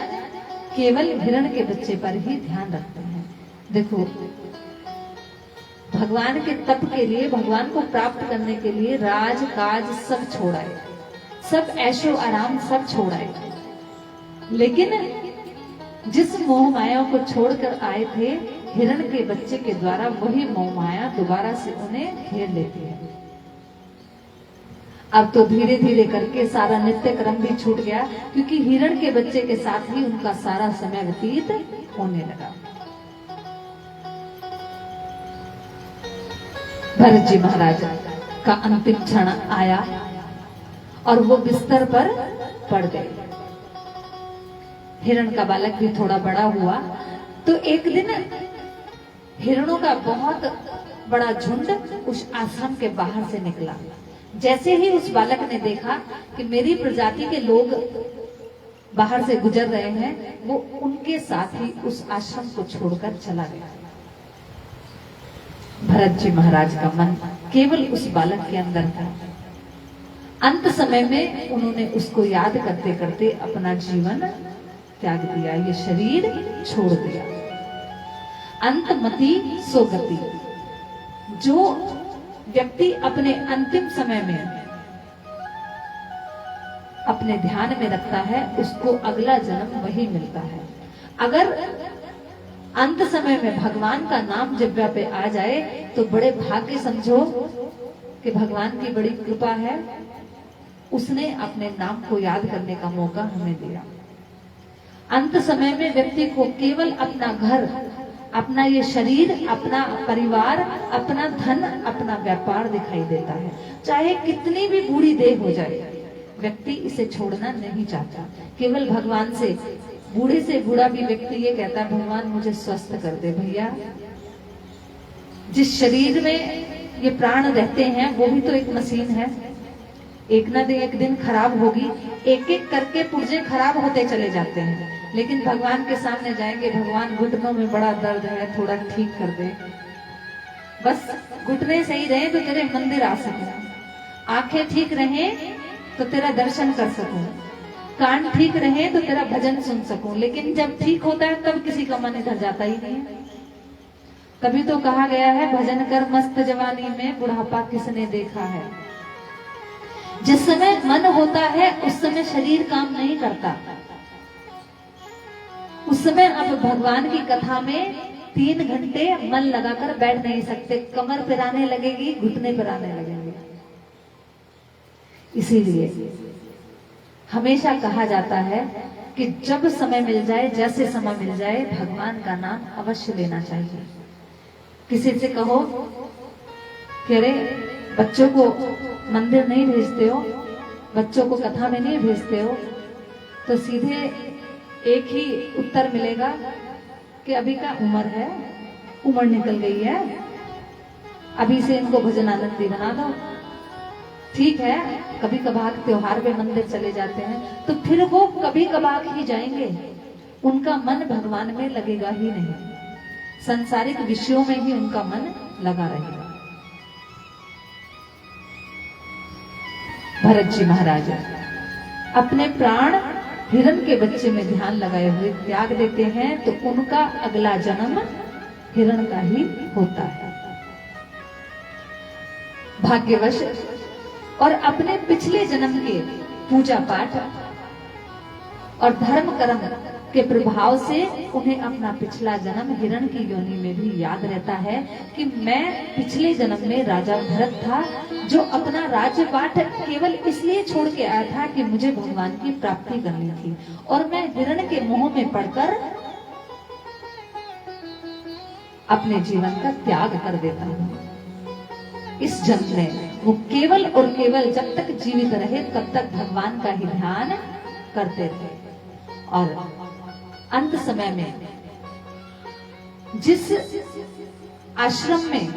केवल हिरण के बच्चे पर ही ध्यान रखते हैं। देखो, भगवान के तप के लिए, भगवान को प्राप्त करने के लिए राज काज सब छोड़ाए, सब ऐशो आराम सब छोड़ाए, लेकिन जिस मोह माया को छोड़कर आए थे, हिरण के बच्चे के द्वारा वही मोह माया दोबारा से उन्हें घेर लेती है। अब तो धीरे धीरे करके सारा नित्य क्रम भी छूट गया, क्योंकि हिरण के बच्चे के साथ ही उनका सारा समय व्यतीत होने लगा। भरत जी महाराज का अंतिम क्षण आया और वो बिस्तर पर पड़ गए। हिरण का बालक भी थोड़ा बड़ा हुआ, तो एक दिन हिरणों का बहुत बड़ा झुंड उस आश्रम के बाहर से निकला। जैसे ही उस बालक ने देखा कि मेरी प्रजाति के लोग बाहर से गुजर रहे हैं, वो उनके साथ ही उस आश्रम को छोड़कर चला गया। भरत जी महाराज का मन केवल उस बालक के अंदर था। अंत समय में उन्होंने उसको याद करते करते अपना जीवन त्याग दिया, ये शरीर छोड़ दिया। अंतमति सोगति। जो व्यक्ति अपने अंतिम समय में अपने ध्यान में रखता है, उसको अगला जन्म वही मिलता है। अगर अंत समय में भगवान का नाम जिह्वा पे आ जाए तो बड़े भाग्य समझो कि भगवान की बड़ी कृपा है, उसने अपने नाम को याद करने का मौका हमें दिया। अंत समय में व्यक्ति को केवल अपना घर, अपना ये शरीर, अपना परिवार, अपना धन, अपना व्यापार दिखाई देता है। चाहे कितनी भी बूढ़ी देह हो जाए, व्यक्ति इसे छोड़ना नहीं चाहता। केवल भगवान से, बूढ़े से बूढ़ा भी व्यक्ति ये कहता है, भगवान मुझे स्वस्थ कर दे। भैया, जिस शरीर में ये प्राण रहते हैं वो भी तो एक मशीन है, एक ना एक दिन खराब होगी। एक एक करके पुर्जे खराब होते चले जाते हैं, लेकिन भगवान के सामने जाएंगे, भगवान घुटनों में बड़ा दर्द है, थोड़ा ठीक कर दे। बस घुटने सही रहे तो तेरे मंदिर आ सकूं, आंखें ठीक रहे तो तेरा दर्शन कर सकूं, कान ठीक रहे तो तेरा भजन सुन सकूं। लेकिन जब ठीक होता है तब किसी का मन इधर जाता ही नहीं है। तभी तो कहा गया है, भजन कर मस्त जवानी में, बुढ़ापा किसने देखा है। जिस समय मन होता है उस समय शरीर काम नहीं करता। उस समय आप भगवान की कथा में 3 घंटे मन लगाकर बैठ नहीं सकते, कमर पिराने लगेगी, घुटने पिराने लगेंगे। इसीलिए हमेशा कहा जाता है कि जब समय मिल जाए, जैसे समय मिल जाए, भगवान का नाम अवश्य लेना चाहिए। किसी से कहो कि अरे बच्चों को मंदिर नहीं भेजते हो, बच्चों को कथा में नहीं भेजते हो, तो सीधे एक ही उत्तर मिलेगा कि अभी का उम्र है, उम्र निकल गई है, अभी से इनको भजन आनंदी बना दो। ठीक है, कभी कभार त्योहार में मंदिर चले जाते हैं तो फिर वो कभी कभार ही जाएंगे, उनका मन भगवान में लगेगा ही नहीं, संसारिक विषयों में ही उनका मन लगा रहेगा। भरत जी महाराज अपने प्राण हिरण के बच्चे में ध्यान लगाए हुए त्याग देते हैं, तो उनका अगला जन्म हिरण का ही होता है। भाग्यवश और अपने पिछले जन्म के पूजा पाठ और धर्म कर्म के प्रभाव से उन्हें अपना पिछला जन्म हिरण की योनि में भी याद रहता है कि मैं पिछले जन्म में राजा भरत था, जो अपना राज्यपाठ केवल इसलिए छोड़ के आया था कि मुझे भगवान की प्राप्ति करनी थी, और मैं हिरण के मोह में पड़कर अपने जीवन का त्याग कर देता हूँ। इस जन्म में वो केवल और केवल जब तक जीवित रहे तब तक भगवान का ही ध्यान करते रहे। और अंत समय में जिस आश्रम में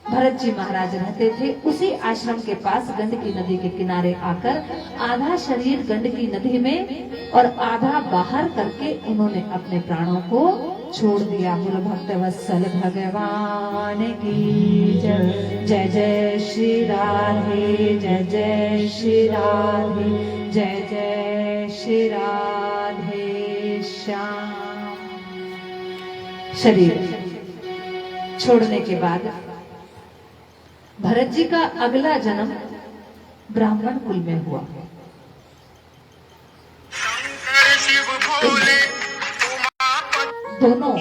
भरत जी महाराज रहते थे, उसी आश्रम के पास गंडकी नदी के किनारे आकर आधा शरीर गंडकी नदी में और आधा बाहर करके उन्होंने अपने प्राणों को छोड़ दिया। बोलो भक्त वत्सल भगवान की जय। जय जय श्री राधे, जय जय श्री राधे, जय जय श्री राधे श्याम। शरीर छोड़ने के बाद भरत जी का अगला जन्म ब्राह्मण कुल में हुआ। दोनों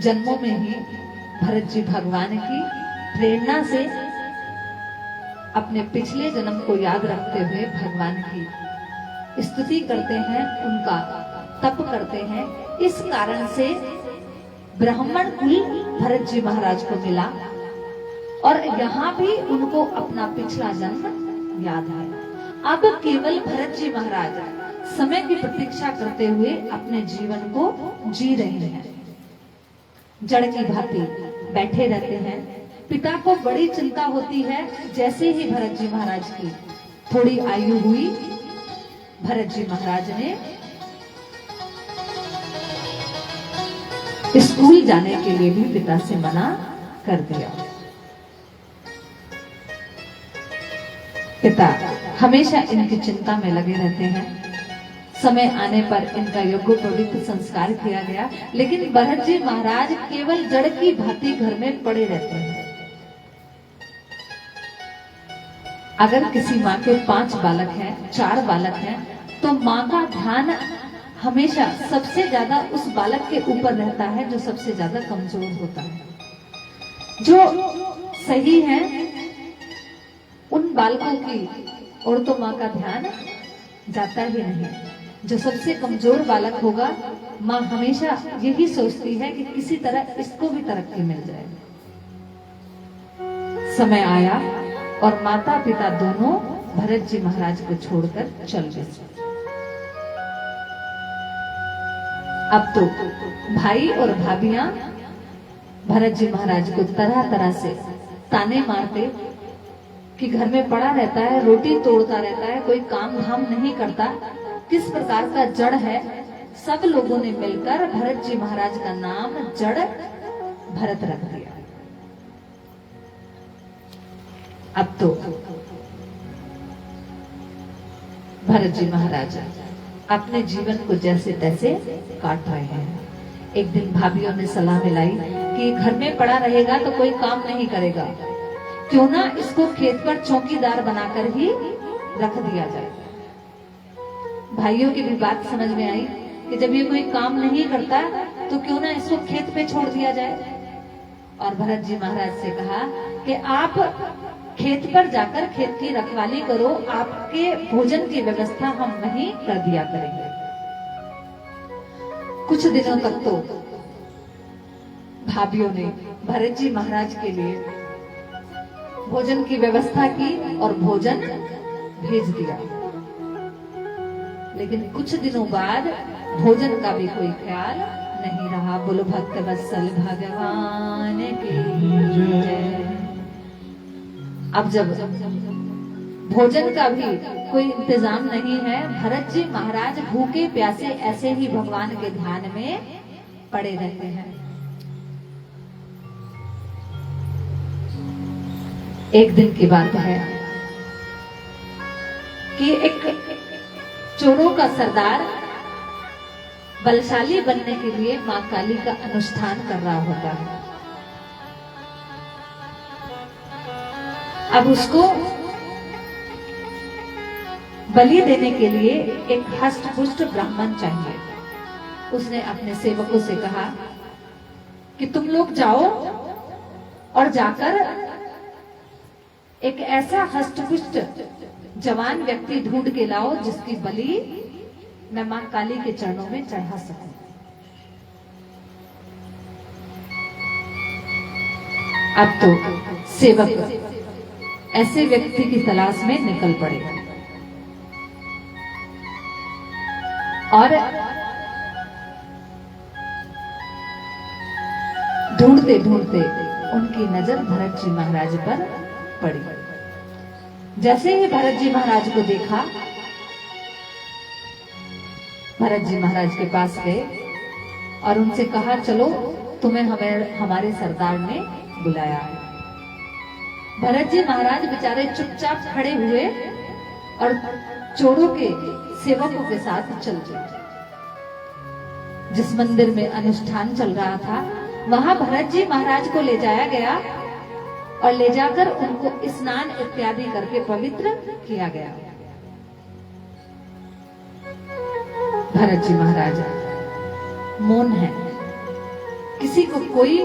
जन्मों में ही भरत जी भगवान की प्रेरणा से अपने पिछले जन्म को याद रखते हुए भगवान की स्तुति करते हैं, उनका तप करते हैं। इस कारण से ब्राह्मण कुल भरत जी महाराज को मिला और यहाँ भी उनको अपना पिछला जन्म याद है। अब केवल भरत जी महाराज समय की प्रतीक्षा करते हुए अपने जीवन को जी रहे हैं। जड़ की भांति बैठे रहते हैं। पिता को बड़ी चिंता होती है। जैसे ही भरत जी महाराज की थोड़ी आयु हुई, भरत जी महाराज ने स्कूल जाने के लिए भी पिता से मना कर दिया। पिता हमेशा इनकी चिंता में लगे रहते हैं। समय आने पर इनका योग्य पवित्र संस्कार किया गया, लेकिन भरत जी महाराज केवल जड़ की भांति घर में पड़े रहते हैं। अगर किसी माँ के 5 बालक हैं, 4 बालक हैं, तो माँ का ध्यान हमेशा सबसे ज्यादा उस बालक के ऊपर रहता है जो सबसे ज्यादा कमजोर होता है। जो सही है उन बालकों की और तो माँ का ध्यान जाता ही नहीं। जो सबसे कमजोर बालक होगा, माँ हमेशा यही सोचती है कि किसी तरह इसको भी तरक्की मिल जाए। समय आया और माता पिता दोनों भरत जी महाराज को छोड़कर चल गए। अब तो भाई और भाभियां भरत जी महाराज को तरह तरह से ताने मारते कि घर में पड़ा रहता है, रोटी तोड़ता रहता है, कोई काम धाम नहीं करता, किस प्रकार का जड़ है। सब लोगों ने मिलकर भरत जी महाराज का नाम जड़ भरत रख दिया। अब तो भरत जी महाराज अपने जीवन को जैसे तैसे काट रहे हैं। एक दिन भाभियों ने सलाह मिलाई कि घर में पड़ा रहेगा तो कोई काम नहीं करेगा, क्यों ना इसको खेत पर चौकीदार बनाकर ही रख दिया जाए। भाइयों की भी बात समझ में आई कि जब ये कोई काम नहीं करता तो क्यों ना इसको खेत पे छोड़ दिया जाए। और भरत जी महाराज से कहा कि आप खेत पर जाकर खेत की रखवाली करो, आपके भोजन की व्यवस्था हम वहीं कर दिया करेंगे। कुछ दिनों तक तो भाभियों ने भरत जी महाराज के लिए भोजन की व्यवस्था की और भोजन भेज दिया। लेकिन कुछ दिनों बाद भोजन का भी कोई ख्याल नहीं रहा। बोलो भक्त वत्सल भगवान की जय। अब जब भोजन का भी कोई इंतजाम नहीं है, भरत जी महाराज भूखे प्यासे ऐसे ही भगवान के ध्यान में पड़े रहते हैं। एक दिन की बात है कि एक चोरों का सरदार बलशाली बनने के लिए मां काली का अनुष्ठान कर रहा होता है। अब उसको बलि देने के लिए एक हष्ट-पुष्ट ब्राह्मण चाहिए। उसने अपने सेवकों से कहा कि तुम लोग जाओ और जाकर एक ऐसा हष्ट-पुष्ट जवान व्यक्ति ढूंढ के लाओ जिसकी बलि मैं मां काली के चरणों में चढ़ा सकूं। अब तो सेवक ऐसे व्यक्ति की तलाश में निकल पड़े और ढूंढते ढूंढते उनकी नजर भरत जी महाराज पर पड़ी। जैसे ही भरत जी महाराज को देखा, भरत जी महाराज के पास गए और उनसे कहा, चलो तुम्हें हमारे सरदार ने बुलाया है। भरत जी महाराज बेचारे चुपचाप खड़े हुए और चोरों के सेवकों के साथ चल गए। जिस मंदिर में अनुष्ठान चल रहा था वहां भरत जी महाराज को ले जाया गया और ले जाकर उनको स्नान इत्यादि करके पवित्र किया गया। भरत जी महाराज मौन है, किसी को कोई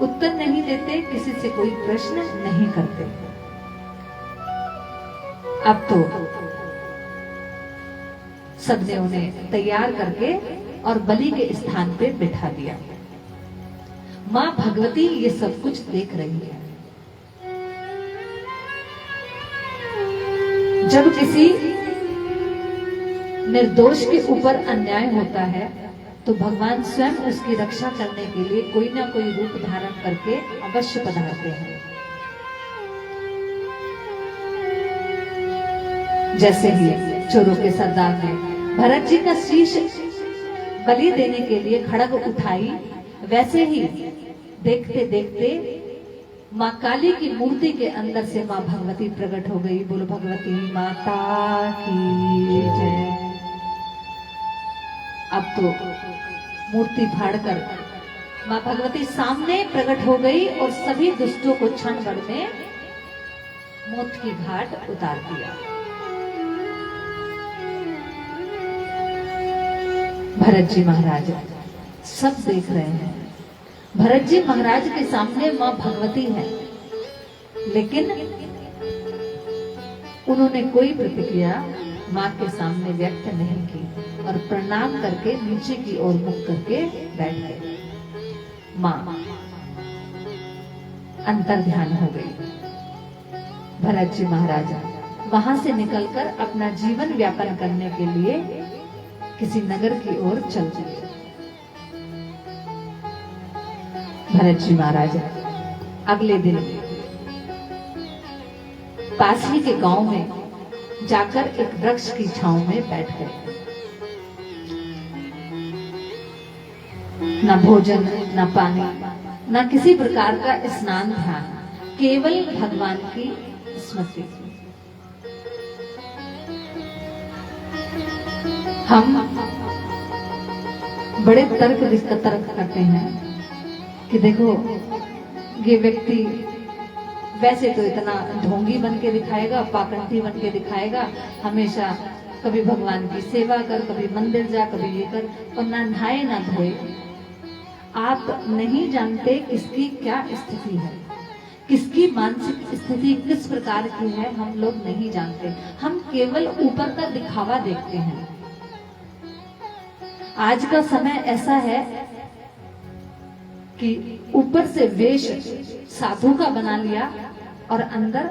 उत्तर नहीं देते, किसी से कोई प्रश्न नहीं करते। अब तो सबने उन्हें तैयार करके और बलि के स्थान पे बिठा दिया। मां भगवती ये सब कुछ देख रही है। जब किसी निर्दोष के ऊपर अन्याय होता है तो भगवान स्वयं उसकी रक्षा करने के लिए कोई ना कोई रूप धारण करके अवश्य पधारते हैं। जैसे ही चोरों के सरदार ने भरत जी का शीश बलि देने के लिए खड़ग उठाई, वैसे ही देखते देखते मां काली की मूर्ति के अंदर से मां भगवती प्रकट हो गई। बोलो भगवती माता की जय। अब तो मूर्ति फाड़कर मां भगवती सामने प्रकट हो गई और सभी दुष्टों को क्षण भर में मौत की घाट उतार दिया। भरत जी महाराज सब देख रहे हैं भरत जी महाराज के सामने मां भगवती है, लेकिन उन्होंने कोई प्रतिक्रिया मां के सामने व्यक्त नहीं की और प्रणाम करके नीचे की ओर मुख करके बैठ गए। मां अंतर ध्यान हो गई। भरत जी महाराज वहां से निकलकर अपना जीवन व्यापन करने के लिए किसी नगर की ओर चल दिए। भरत जी महाराज अगले दिन पास ही के गांव में जाकर एक वृक्ष की छांव में बैठ गए। न भोजन, न पानी, न किसी प्रकार का स्नान ध्यान, केवल भगवान की स्मृति। हम बड़े तर्क करते हैं कि देखो ये व्यक्ति वैसे तो इतना ढोंगी बन के दिखाएगा, पाखंडी बन के दिखाएगा, हमेशा कभी भगवान की सेवा कर, कभी मंदिर जा, कभी ये कर, और ना नहाए ना धोए। आप नहीं जानते किसकी क्या स्थिति है, किसकी मानसिक स्थिति किस प्रकार की है, हम लोग नहीं जानते। हम केवल ऊपर का दिखावा देखते हैं। आज का समय ऐसा है कि ऊपर से वेश साधु का बना लिया और अंदर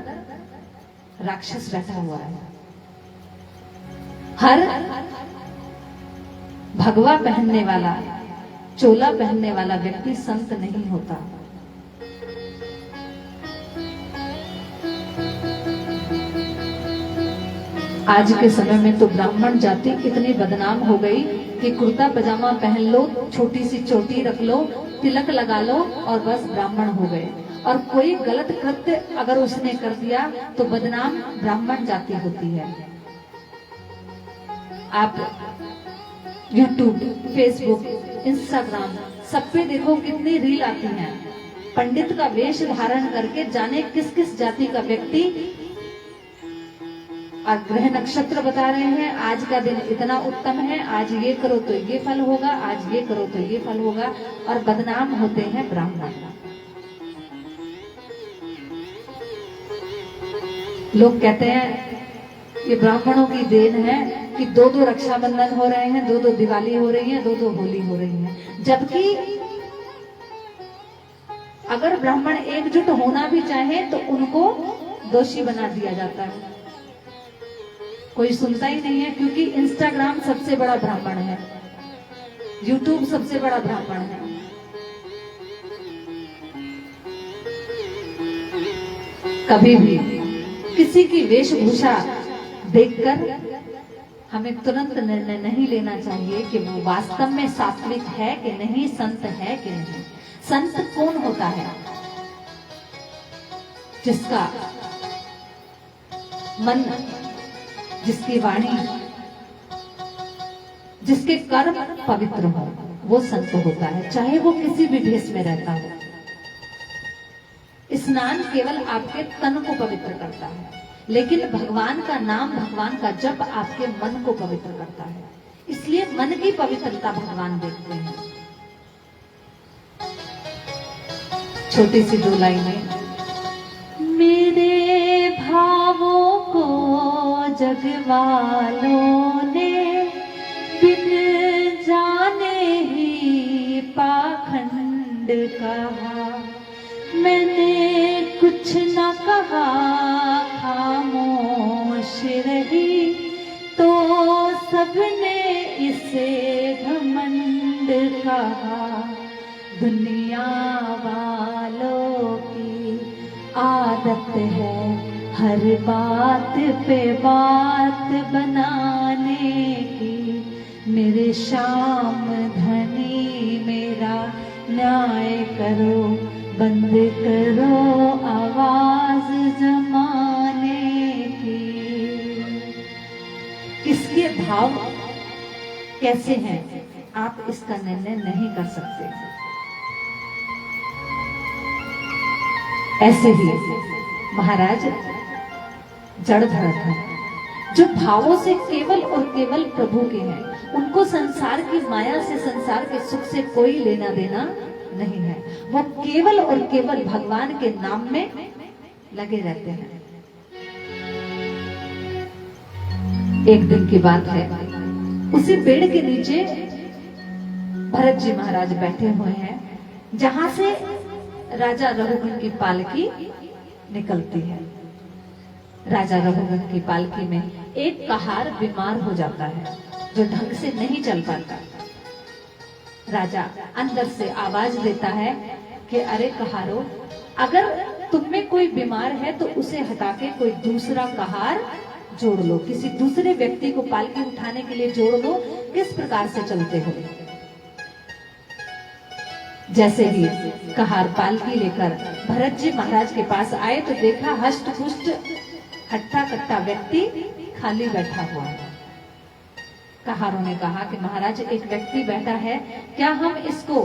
राक्षस बैठा हुआ है। हर भगवा पहनने वाला, चोला पहनने वाला व्यक्ति संत नहीं होता। आज के समय में तो ब्राह्मण जाति इतनी बदनाम हो गई कि कुर्ता पजामा पहन लो, छोटी सी चोटी रख लो, तिलक लगा लो और बस ब्राह्मण हो गए। और कोई गलत कृत्य अगर उसने कर दिया तो बदनाम ब्राह्मण जाति होती है। आप YouTube, Facebook, Instagram सब पे देखो कितनी रील आती हैं। पंडित का वेश धारण करके जाने किस किस जाति का व्यक्ति और ग्रह नक्षत्र बता रहे हैं, आज का दिन इतना उत्तम है, आज ये करो तो ये फल होगा, आज ये करो तो ये फल होगा, और बदनाम होते हैं ब्राह्मण। लोग कहते हैं ये ब्राह्मणों की देन है कि दो दो रक्षाबंधन हो रहे हैं, दो दो दिवाली हो रही है, दो दो होली हो रही है। जबकि अगर ब्राह्मण एकजुट होना भी चाहे तो उनको दोषी बना दिया जाता है। कोई सुनता ही नहीं है, क्योंकि इंस्टाग्राम सबसे बड़ा ब्राह्मण है, यूट्यूब सबसे बड़ा ब्राह्मण है। कभी भी किसी की वेशभूषा देखकर हमें तुरंत निर्णय नहीं लेना चाहिए कि वो वास्तव में सात्विक है कि नहीं, संत है कि नहीं। संत कौन होता है? जिसका मन, जिसकी वाणी, जिसके कर्म पवित्र हो, वो संत होता है, चाहे वो किसी भी भेष में रहता हो। स्नान केवल आपके तन को पवित्र करता है, लेकिन भगवान का नाम, भगवान का जप आपके मन को पवित्र करता है। इसलिए मन की पवित्रता भगवान देखते हैं। छोटी सी दो लाइनें। मेरे भावों को जग वालों ने बिन जाने ही पाखंड कहा। मैंने कुछ न कहा, खामोश रही, तो सबने इसे घमंड कहा। दुनिया वालों की आदत है हर बात पे बात बनाने की। मेरे श्याम धनी मेरा न्याय करो, बंद करो आवाज जमाने की। किसके भाव कैसे हैं आप इसका निर्णय नहीं कर सकते। ऐसे ही महाराज जड़ भरत हैं, जो भावों से केवल और केवल प्रभु के हैं। उनको संसार की माया से, संसार के सुख से कोई लेना देना नहीं है। वो केवल और केवल भगवान के नाम में लगे रहते हैं। एक दिन की बात है, उसी पेड़ के नीचे भरत जी महाराज बैठे हुए हैं, जहां से राजा रघुगण की पालकी निकलती है। राजा रघुगण की पालकी में एक कहार बीमार हो जाता है, जो ढंग से नहीं चल पाता। राजा अंदर से आवाज देता है कि अरे कहारो, अगर तुम में कोई बीमार है तो उसे हटा के कोई दूसरा कहार जोड़ लो, किसी दूसरे व्यक्ति को पालकी उठाने के लिए जोड़ लो। किस प्रकार से चलते हो? जैसे ही कहार पालकी लेकर भरत जी महाराज के पास आए तो देखा हष्ट पुष्ट हट्टा कट्टा व्यक्ति खाली बैठा हुआ है। कहारों ने कहा कि महाराज, एक व्यक्ति बैठा है, क्या हम इसको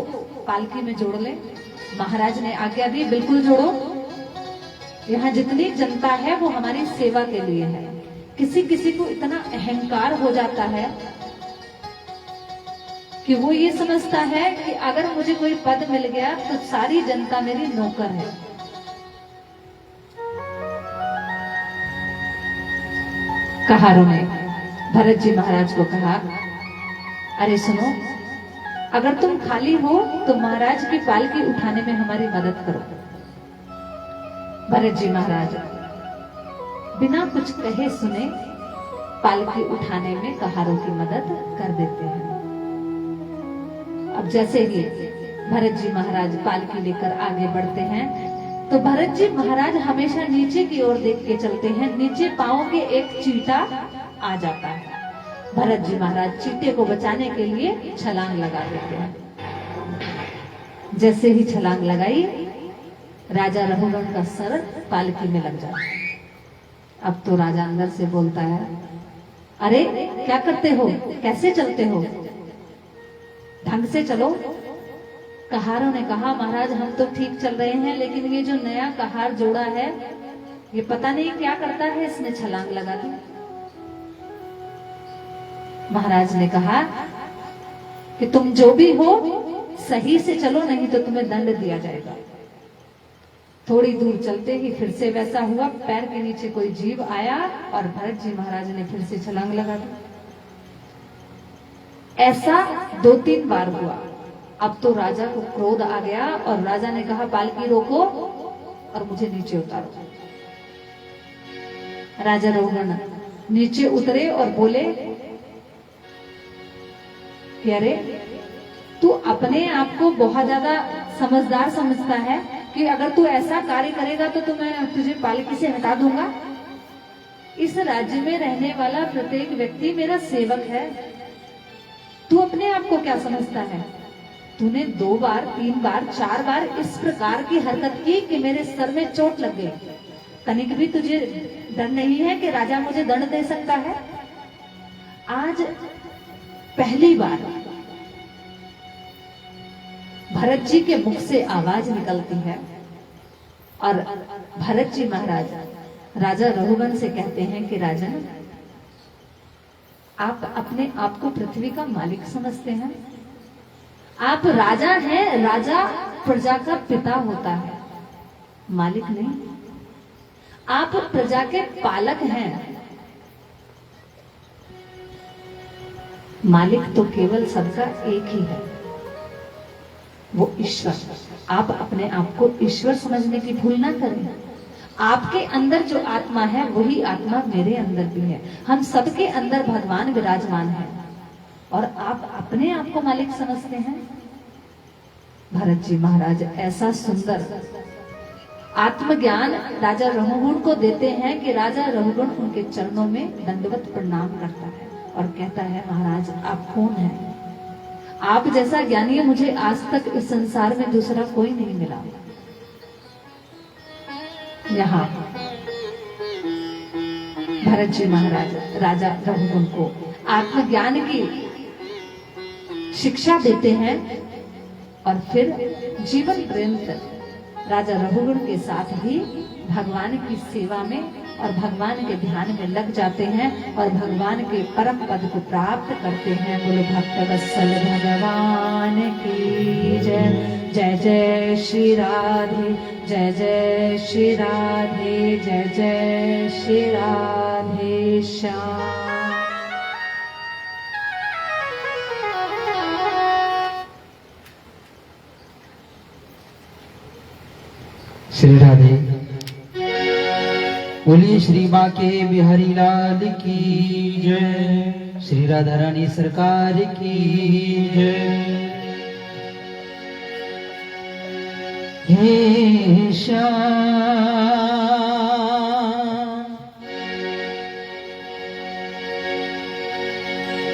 पालकी में जोड़ लें? महाराज ने आज्ञा दी, बिल्कुल जोड़ो। यहाँ जितनी जनता है वो हमारी सेवा के लिए है। किसी किसी को इतना अहंकार हो जाता है कि वो ये समझता है कि अगर मुझे कोई पद मिल गया तो सारी जनता मेरी नौकर है। कहारों ने भरत जी महाराज को कहा, अरे सुनो, अगर तुम खाली हो तो महाराज की पालकी उठाने में हमारी मदद करो। भरत जी महाराज बिना कुछ कहे सुने पालकी उठाने में कहारों की मदद कर देते हैं। अब जैसे ही भरत जी महाराज पालकी लेकर आगे बढ़ते हैं तो भरत जी महाराज हमेशा नीचे की ओर देख के चलते हैं। नीचे पांव के एक चींटा आ जाता है। भरत जी महाराज चींटे को बचाने के लिए छलांग लगा देते हैं। जैसे ही छलांग लगाई, राजा रघुगण का सर पालकी में लग जाता है। अब तो राजा अंदर से बोलता है, अरे क्या करते हो, कैसे चलते हो, ढंग से चलो। कहारों ने कहा, महाराज हम तो ठीक चल रहे हैं, लेकिन ये जो नया कहार जोड़ा है ये पता नहीं क्या करता है, इसने छलांग लगा दी। महाराज ने कहा कि तुम जो भी हो सही से चलो, नहीं तो तुम्हें दंड दिया जाएगा। थोड़ी दूर चलते ही फिर से वैसा हुआ, पैर के नीचे कोई जीव आया और भरत जी महाराज ने फिर से छलांग लगा दी। ऐसा 2-3 बार हुआ। अब तो राजा को क्रोध आ गया और राजा ने कहा, पालकी रोको और मुझे नीचे उतारो। राजा रघुगण नीचे उतरे और बोले कि अरे तू अपने आप को बहुत ज्यादा समझदार समझता है कि अगर तू ऐसा कार्य करेगा तो मैं तुझे पालकी से हटा दूंगा। इस राज्य में रहने वाला प्रत्येक व्यक्ति मेरा सेवक है। तू अपने आप को क्या समझता है? तूने 2 बार 3 बार 4 बार इस प्रकार की हरकत की कि मेरे सर में चोट लग गई। तनिक भी तुझे डर नहीं है कि राजा मुझे दंड दे सकता है? आज पहली बार भरत जी के मुख से आवाज निकलती है और भरत जी महाराज राजा रघुगण से कहते हैं कि राजन, आप अपने आप को पृथ्वी का मालिक समझते हैं? आप राजा हैं, राजा प्रजा का पिता होता है, मालिक नहीं। आप प्रजा के पालक हैं, मालिक तो केवल सबका एक ही है, वो ईश्वर। आप अपने आप को ईश्वर समझने की भूल ना करें। आपके अंदर जो आत्मा है वही आत्मा मेरे अंदर भी है। हम सबके अंदर भगवान विराजमान है और आप अपने आप को मालिक समझते हैं। भरत जी महाराज ऐसा सुंदर आत्मज्ञान राजा रघुगण को देते हैं कि राजा रघुगण उनके चरणों में दंडवत प्रणाम करता है और कहता है, महाराज आप कौन हैं? आप जैसा ज्ञानी मुझे आज तक इस संसार में दूसरा कोई नहीं मिला। यहाँ भरत जी महाराज राजा रघुगण को आत्मज्ञान की शिक्षा देते हैं और फिर जीवन पर्यंत राजा रघुगण के साथ ही भगवान की सेवा में और भगवान के ध्यान में लग जाते हैं और भगवान के परम पद को प्राप्त करते हैं। बोलो भक्त वत्सल भगवान की जय। जय जय श्री राधे, जय जय श्री राधे, जय जय श्री राधे श्याम। श्री राधे। बोलिए श्री बांके बिहारी लाल की जय। श्री राधा रानी सरकार की जय। हे श्याम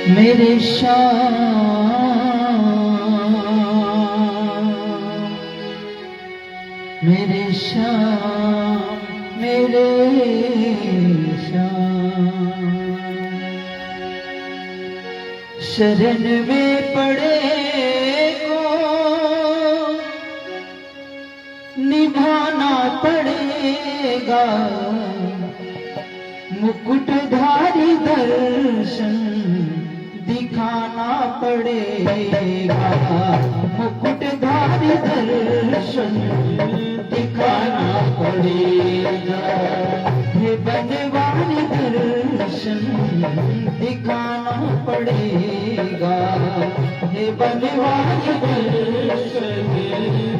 मेरे श्याम, मेरे श्याम, मेरे श्याम। शरण में पड़े को निभाना पड़ेगा, मुकुटधारी दर्शन दिखाना पड़ेगा, मुकुटधारी दर्शन दिखाना पड़ेगा। हे बनवारी दर्शन दिखाना पड़ेगा, हे बनवारी दर्शन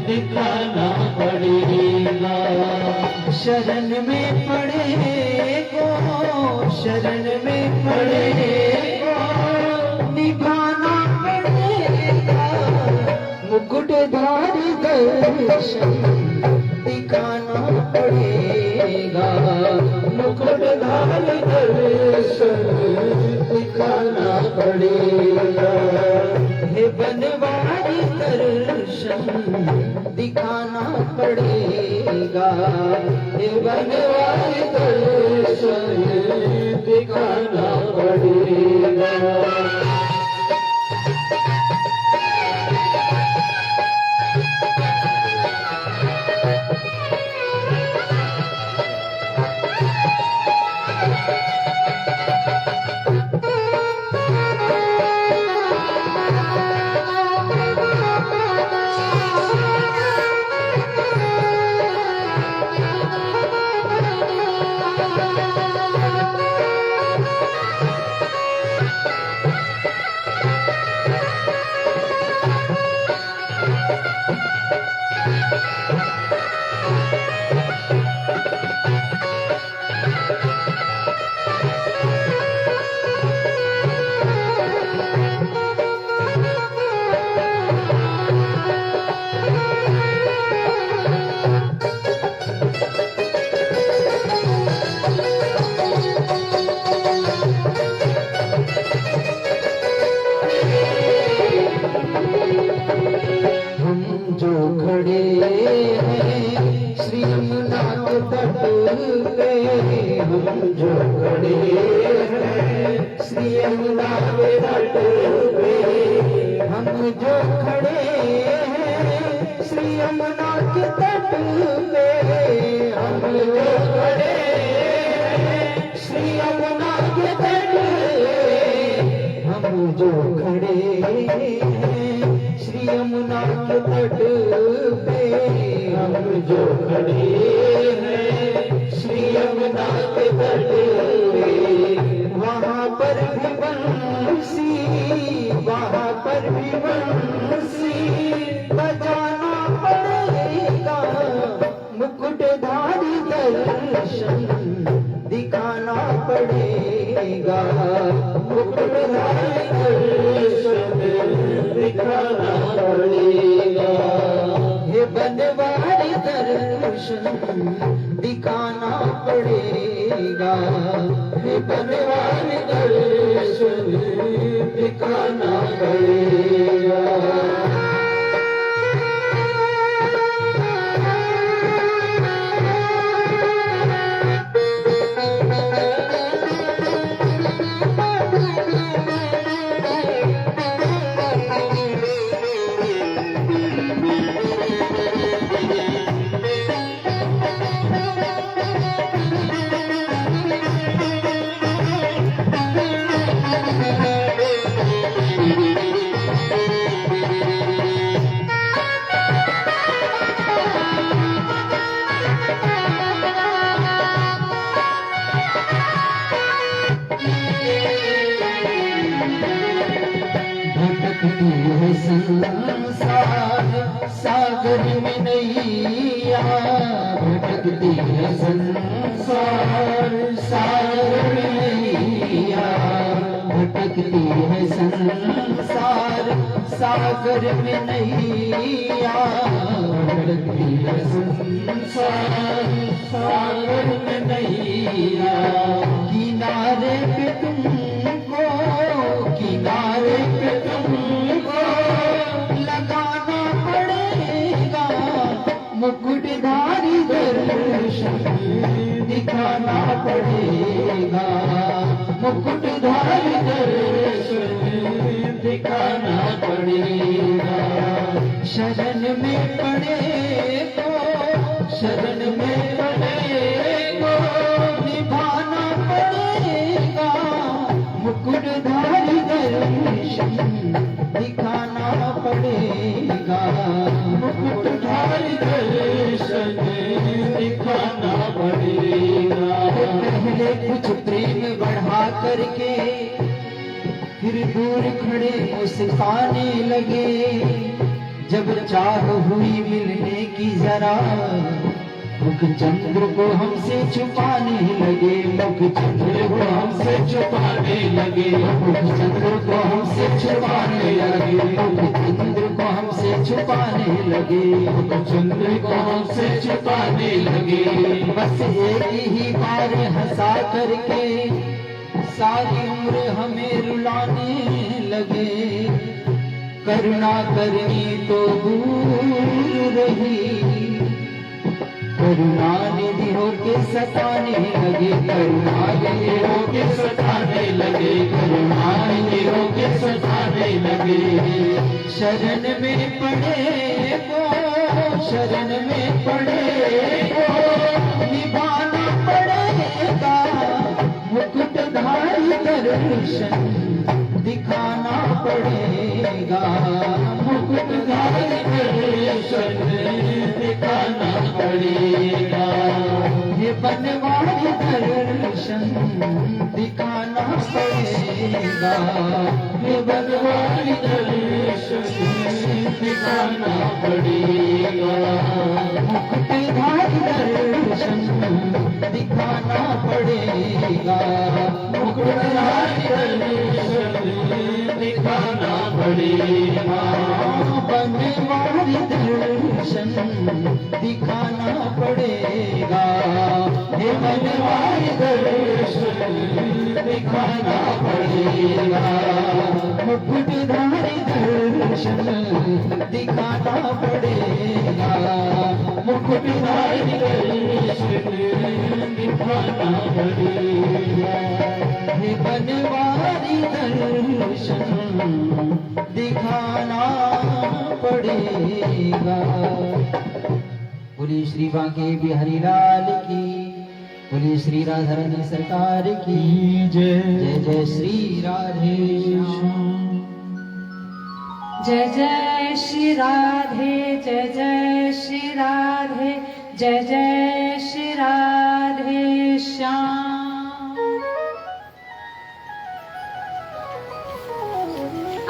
दिखाना पड़ेगा। शरण में पड़े को, शरण में पड़े को निभाना पड़ेगा, मुकुटधारी दर्शन दिखाना पड़ेगा, मुकुटधारी दर्शन दिखाना पड़ेगा। हे बनवारी दर्शन दिखाना पड़ेगा, हे बनवारी दर्शन दिखाना पड़ेगा। जो खड़े हैं श्री यमुना के तट पे, हम जो खड़े हैं श्री यमुना के तट पे, वहाँ पर भी बंसी, वहाँ पर भी बंसी बजाना पड़ेगा, मुकुटधारी दर्शन दिखाना पड़ेगा, मुकुटधारी दर्शन दिखाना पड़ेगा। हे बनवारी दर्शन दिखाना पड़ेगा, हे बनवारी दर्शन दिखाना पड़ेगा। भटकती है संसार सागर में नैया, भटकती है संसार सागर में नैया, भटकती है संसार सागर में नैया, भटकती है संसार सागर में नैया। किनारे पे तुमको, किनारे पे तुमको लगाना पड़ेगा, मुकुटधारी दर्शन दिखाना पड़ेगा, मुकुटधारी दर्शन दिखाना पड़ेगा। शरण में पड़े को, शरण में पड़े को निभाना पड़ेगा, मुकुटधारी दर्शन दिखाना पड़ेगा, मुकुटधारी दर्शन दिखाना पड़ेगा। पहले कुछ प्रेम बढ़ा करके फिर दूर खड़े मुस्काने लगे, जब चाह हुई मिलने की जरा मुख चंद्र को हमसे छुपाने लगे, मुख चंद्र को हमसे छुपाने लगे, मुख चंद्र को हमसे छुपाने लगे, मुख चंद्र को हमसे छुपाने लगे, मुख चंद्र को हमसे छुपाने लगे। बस एक ही बार हंसा करके सारी उम्र हमें रुलाने लगे, करुणा करनी तो दूर रही, करुणा निधि होके सताने लगे, करुणा निधि होके सताने लगे, करुणा निधि होके सताने लगे। शरण में पड़े को, शरण में पड़े को निभाना पड़ेगा, मुकुटधारी दर्शन दिखाना पड़ेगा, मुकुटधारी दर्शन दिखाना पड़ेगा। ये बनवारी दर्शन दिखाना पड़ेगा, ये बनवारी दर्शन दिखाना पड़ेगा, मुकुटधारी दर्शन दिखाना पड़ेगा, मुकुटधारी दर्शन दिखाना पड़ेगा। बनवारी दर्शन दिखाना पड़ेगा, हे बनवारी दर्शन दिखाना पड़ेगा, मुकुटधारी दर्शन दिखाना पड़ेगा, मुकुटधारी दर्शन दिखाना पड़ेगा, हे बनवारी दर्शन दिखाना पड़ेगा। बोलिए श्री बांके बिहारी लाल की, बोलिए श्री राधा रानी सरकार की जय। जय जय श्री राधे श्याम, जय जय श्री राधे, जय जय श्री राधे, जय जय श्री राधे श्याम।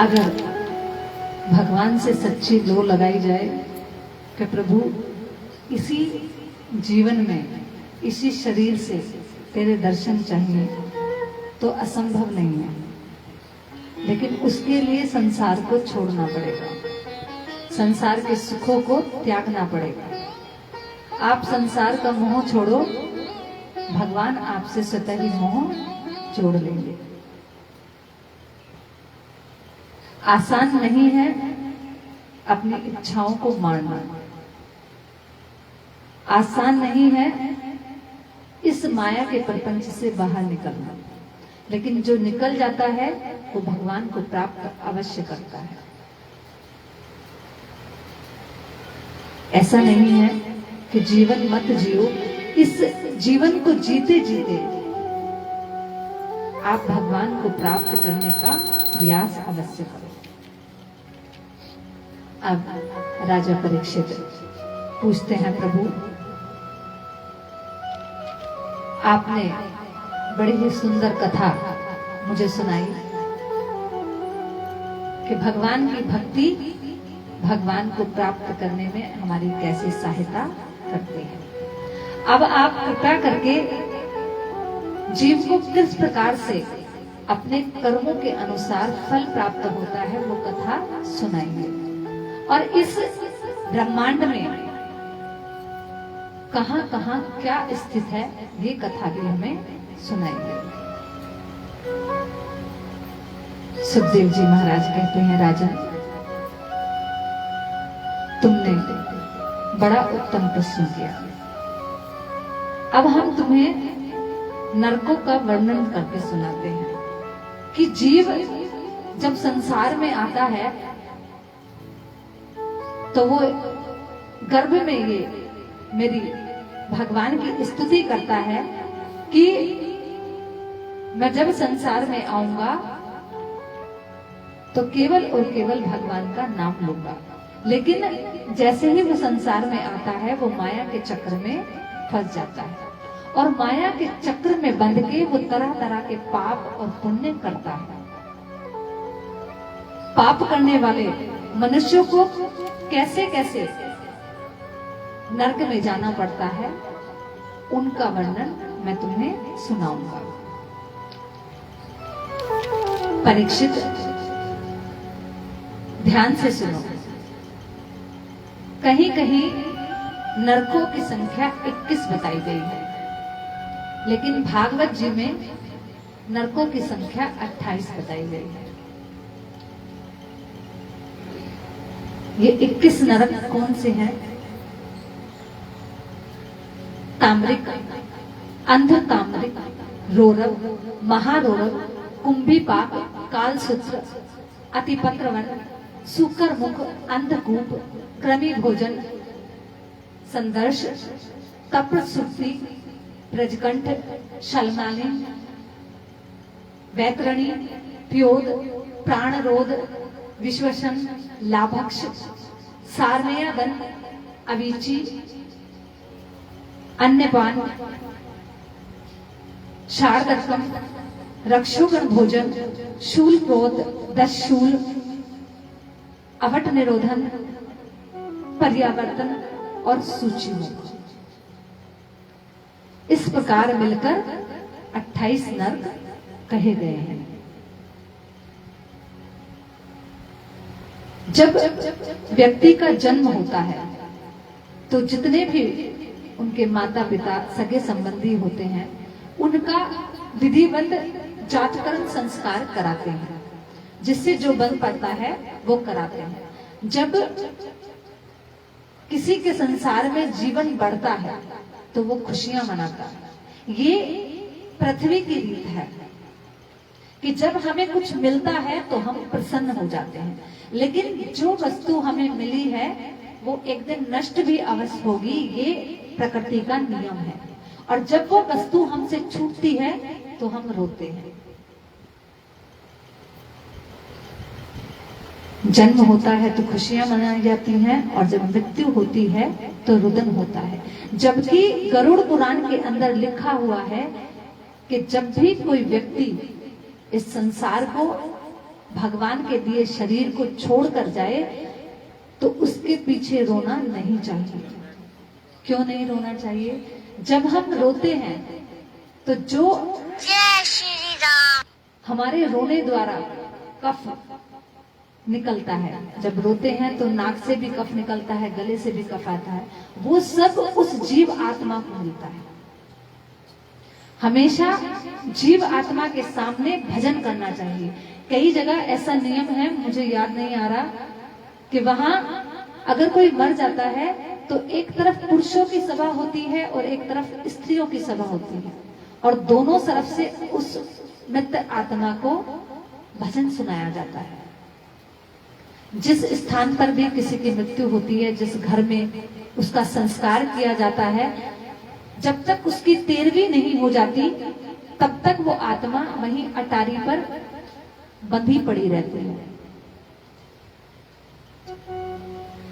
अगर भगवान से सच्ची लो लगाई जाए कि प्रभु इसी जीवन में, इसी शरीर से तेरे दर्शन चाहिए, तो असंभव नहीं है, लेकिन उसके लिए संसार को छोड़ना पड़ेगा, संसार के सुखों को त्यागना पड़ेगा। आप संसार का मोह छोड़ो, भगवान आपसे स्वतः ही मोह जोड़ लेंगे। आसान नहीं है अपनी इच्छाओं को मारना, आसान नहीं है इस माया के प्रपंच से बाहर निकलना, लेकिन जो निकल जाता है वो भगवान को प्राप्त अवश्य करता है। ऐसा नहीं है कि जीवन मत जियो, इस जीवन को जीते जीते आप भगवान को प्राप्त करने का प्रयास अवश्य करो। अब राजा परीक्षित पूछते हैं, प्रभु आपने बड़ी ही सुंदर कथा मुझे सुनाई, कि भगवान की भक्ति भगवान को प्राप्त करने में हमारी कैसे सहायता करती है। अब आप कृपया करके जीव को किस प्रकार से अपने कर्मों के अनुसार फल प्राप्त होता है वो कथा सुनाएंगे, और इस ब्रह्मांड में कहां कहां क्या स्थित है ये कथा भी हमें सुनाएंगे। सुखदेव जी महाराज कहते हैं, राजन तुमने बड़ा उत्तम प्रश्न किया। अब हम तुम्हें नरकों का वर्णन करके सुनाते हैं कि जीव जब संसार में आता है तो वो गर्भ में ये मेरी भगवान की स्तुति करता है कि मैं जब संसार में आऊंगा तो केवल और केवल भगवान का नाम लूंगा। लेकिन जैसे ही वो संसार में आता है वो माया के चक्र में फंस जाता है, और माया के चक्र में बंध के वो तरह तरह के पाप और पुण्य करता है। पाप करने वाले मनुष्यों को कैसे कैसे नरक में जाना पड़ता है उनका वर्णन मैं तुम्हें सुनाऊंगा। परीक्षित ध्यान से सुनो। कहीं कहीं नरकों की संख्या 21 बताई गई है, लेकिन भागवत जी में नरकों की संख्या 28 बताई गई है। ये 21 नरक कौन से हैं? ताम्रिक, अंध ताम्रिक, रोरव, महारोरव, कुंभीपाक, कालसूत्र, अतिपत्रवन, सूकर मुख, अंधकूप, क्रमी भोजन, संदर्श, तप्र सुक्ति, ब्रजकंठ, शलमालिन, वैतरणी, प्योद, प्राणरोध, विश्वसन, लाभक्ष, सारमेयगन, अवीची, अन्यपान, शार्दकम, रक्षुगण भोजन, शूल क्रोध, 10 शूल, अवट निरोधन, पर्यावर्तन और सूची मुख। इस प्रकार मिलकर 28 नर्क कहे गए हैं। जब व्यक्ति का जन्म होता है तो जितने भी उनके माता पिता सगे संबंधी होते हैं उनका विधिवत जातकर्म संस्कार कराते हैं, जिससे जो बन पड़ता है वो कराते हैं। जब किसी के संसार में जीवन बढ़ता है तो वो खुशियां मनाता है। ये पृथ्वी की रीत है कि जब हमें कुछ मिलता है तो हम प्रसन्न हो जाते हैं, लेकिन जो वस्तु हमें मिली है वो एक दिन नष्ट भी अवश्य होगी। ये प्रकृति का नियम है, और जब वो वस्तु हमसे छूटती है तो हम रोते हैं। जन्म होता है तो खुशियां मनाई जाती हैं, और जब मृत्यु होती है तो रुदन होता है। जबकि गरुड़ पुराण के अंदर लिखा हुआ है कि जब भी कोई व्यक्ति इस संसार को भगवान के दिए शरीर को छोड़कर जाए तो उसके पीछे रोना नहीं चाहिए। क्यों नहीं रोना चाहिए? जब हम रोते हैं तो जो हमारे रोने द्वारा कफ निकलता है, जब रोते हैं तो नाक से भी कफ निकलता है, गले से भी कफ आता है, वो सब उस जीव आत्मा को मिलता है। हमेशा जीव आत्मा के सामने भजन करना चाहिए। कई जगह ऐसा नियम है, मुझे याद नहीं आ रहा, कि वहां अगर कोई मर जाता है तो एक तरफ पुरुषों की सभा होती है और एक तरफ स्त्रियों की सभा होती है, और दोनों तरफ से उस मृत आत्मा को भजन सुनाया जाता है। जिस स्थान पर भी किसी की मृत्यु होती है, जिस घर में उसका संस्कार किया जाता है, जब तक उसकी 13वीं नहीं हो जाती तब तक वो आत्मा वहीं अटारी पर बंधी पड़ी रहती है।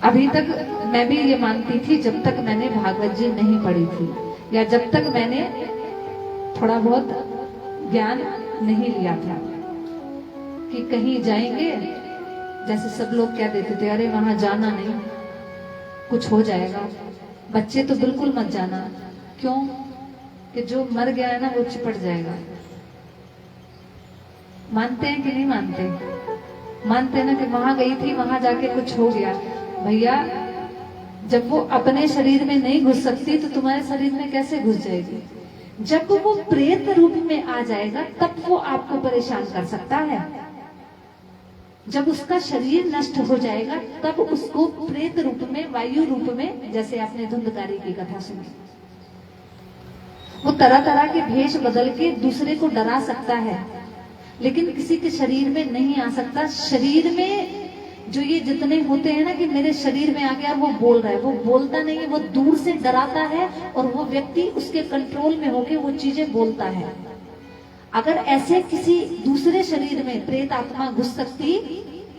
अभी तक मैं भी ये मानती थी, जब तक मैंने भागवत जी नहीं पढ़ी थी या जब तक मैंने थोड़ा बहुत ज्ञान नहीं लिया था, कि कहीं जाएंगे जैसे सब लोग कह देते थे, अरे वहां जाना नहीं, कुछ हो जाएगा। बच्चे तो बिल्कुल मत जाना। क्यों? कि जो मर गया है ना वो चिपट जाएगा। मानते हैं कि नहीं मानते? मानते हैं ना कि वहां गई थी, वहां जाके कुछ हो गया। भैया, जब वो अपने शरीर में नहीं घुस सकती तो तुम्हारे शरीर में कैसे घुस जाएगी? जब वो प्रेत रूप में आ जाएगा तब वो आपको परेशान कर सकता है। जब उसका शरीर नष्ट हो जाएगा तब उसको प्रेत रूप में, वायु रूप में, जैसे आपने धुंधकारी की कथा सुनी, वो तरह तरह के भेष बदल के दूसरे को डरा सकता है, लेकिन किसी के शरीर में नहीं आ सकता। शरीर में जो ये जितने होते हैं ना कि मेरे शरीर में आ गया, वो बोल रहा है, वो बोलता नहीं है, वो दूर से डराता है और वो व्यक्ति उसके कंट्रोल में होके वो चीजें बोलता है। अगर ऐसे किसी दूसरे शरीर में प्रेत आत्मा घुस सकती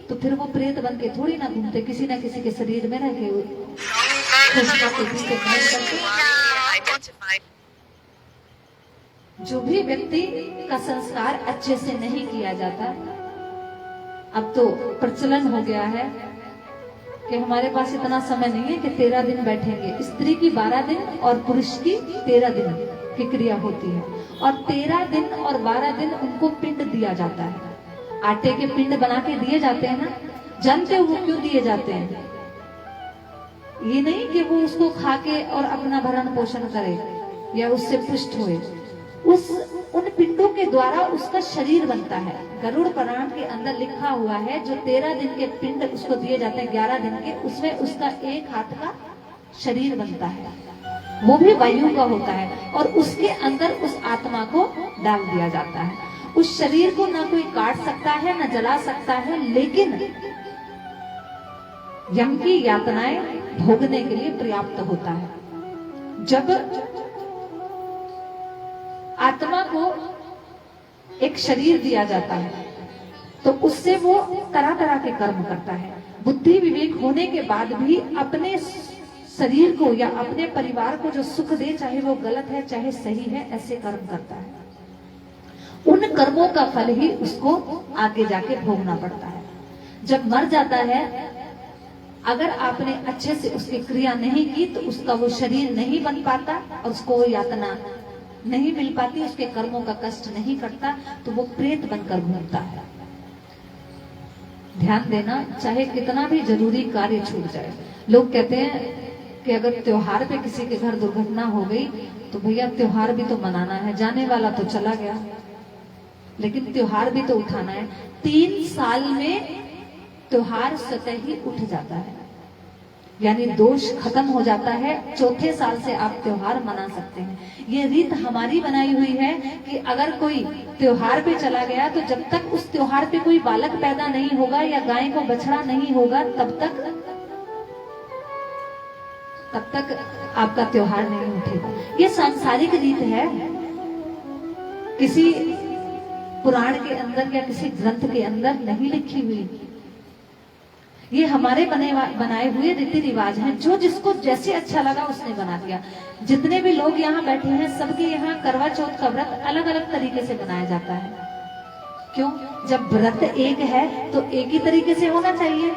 तो फिर वो प्रेत बन के थोड़ी ना घूमते, किसी ना किसी के शरीर में रह के। जो भी व्यक्ति का संस्कार अच्छे से नहीं किया जाता, अब तो प्रचलन हो गया है कि हमारे पास इतना समय नहीं है कि 13 दिन बैठेंगे। स्त्री की 12 दिन और पुरुष की 13 दिन की क्रिया होती है, और 13 दिन और 12 दिन उनको पिंड दिया जाता है। आटे के पिंड बना के दिए जाते हैं ना, जानते हो वो क्यों दिए जाते हैं? ये नहीं कि वो उसको खा के और अपना भरण पोषण करे या उससे पुष्ट होए। उन पिंडों के द्वारा उसका शरीर बनता है। गरुड़ पुराण के अंदर लिखा हुआ है, जो 13 दिन के पिंड उसको दिए जाते हैं, 11 दिन के, उसमें उसका एक हाथ का शरीर बनता है, वो भी वायु का होता है, और उसके अंदर उस आत्मा को डाल दिया जाता है। उस शरीर को ना कोई काट सकता है, ना जला सकता है, लेकिन यम की यातनाएं भोगने के लिए पर्याप्त होता है। जब आत्मा को एक शरीर दिया जाता है तो उससे वो तरह तरह के कर्म करता है। बुद्धि विवेक होने के बाद भी अपने शरीर को या अपने परिवार को जो सुख दे, चाहे वो गलत है चाहे सही है, ऐसे कर्म करता है। उन कर्मों का फल ही उसको आगे जाके भोगना पड़ता है। जब मर जाता है, अगर आपने अच्छे से उसकी क्रिया नहीं की तो उसका वो शरीर नहीं बन पाता और उसको वो यातना नहीं मिल पाती, उसके कर्मों का कष्ट नहीं कटता, तो वो प्रेत बनकर घूमता है। ध्यान देना, चाहे कितना भी जरूरी कार्य छूट जाए। लोग कहते हैं कि अगर त्योहार पे किसी के घर दुर्घटना हो गई तो भैया त्योहार भी तो मनाना है, जाने वाला तो चला गया, लेकिन त्योहार भी तो उठाना है। 3 साल में त्योहार स्वतः ही उठ जाता है, यानी दोष खत्म हो जाता है। 4थे साल से आप त्योहार मना सकते हैं। ये रीत हमारी बनाई हुई है कि अगर कोई त्योहार पे चला गया तो जब तक उस त्योहार पे कोई बालक पैदा नहीं होगा या गाय को बछड़ा नहीं होगा, तब तक आपका त्योहार नहीं उठेगा। ये सांसारिक रीत है, किसी पुराण के अंदर या किसी ग्रंथ के अंदर नहीं लिखी हुई। ये हमारे बनाए हुए रीति रिवाज हैं, जो जिसको जैसे अच्छा लगा उसने बना दिया। जितने भी लोग यहाँ बैठे हैं, सबके यहाँ करवा चौथ का व्रत अलग अलग तरीके से बनाया जाता है। क्यों? जब व्रत एक है तो एक ही तरीके से होना चाहिए।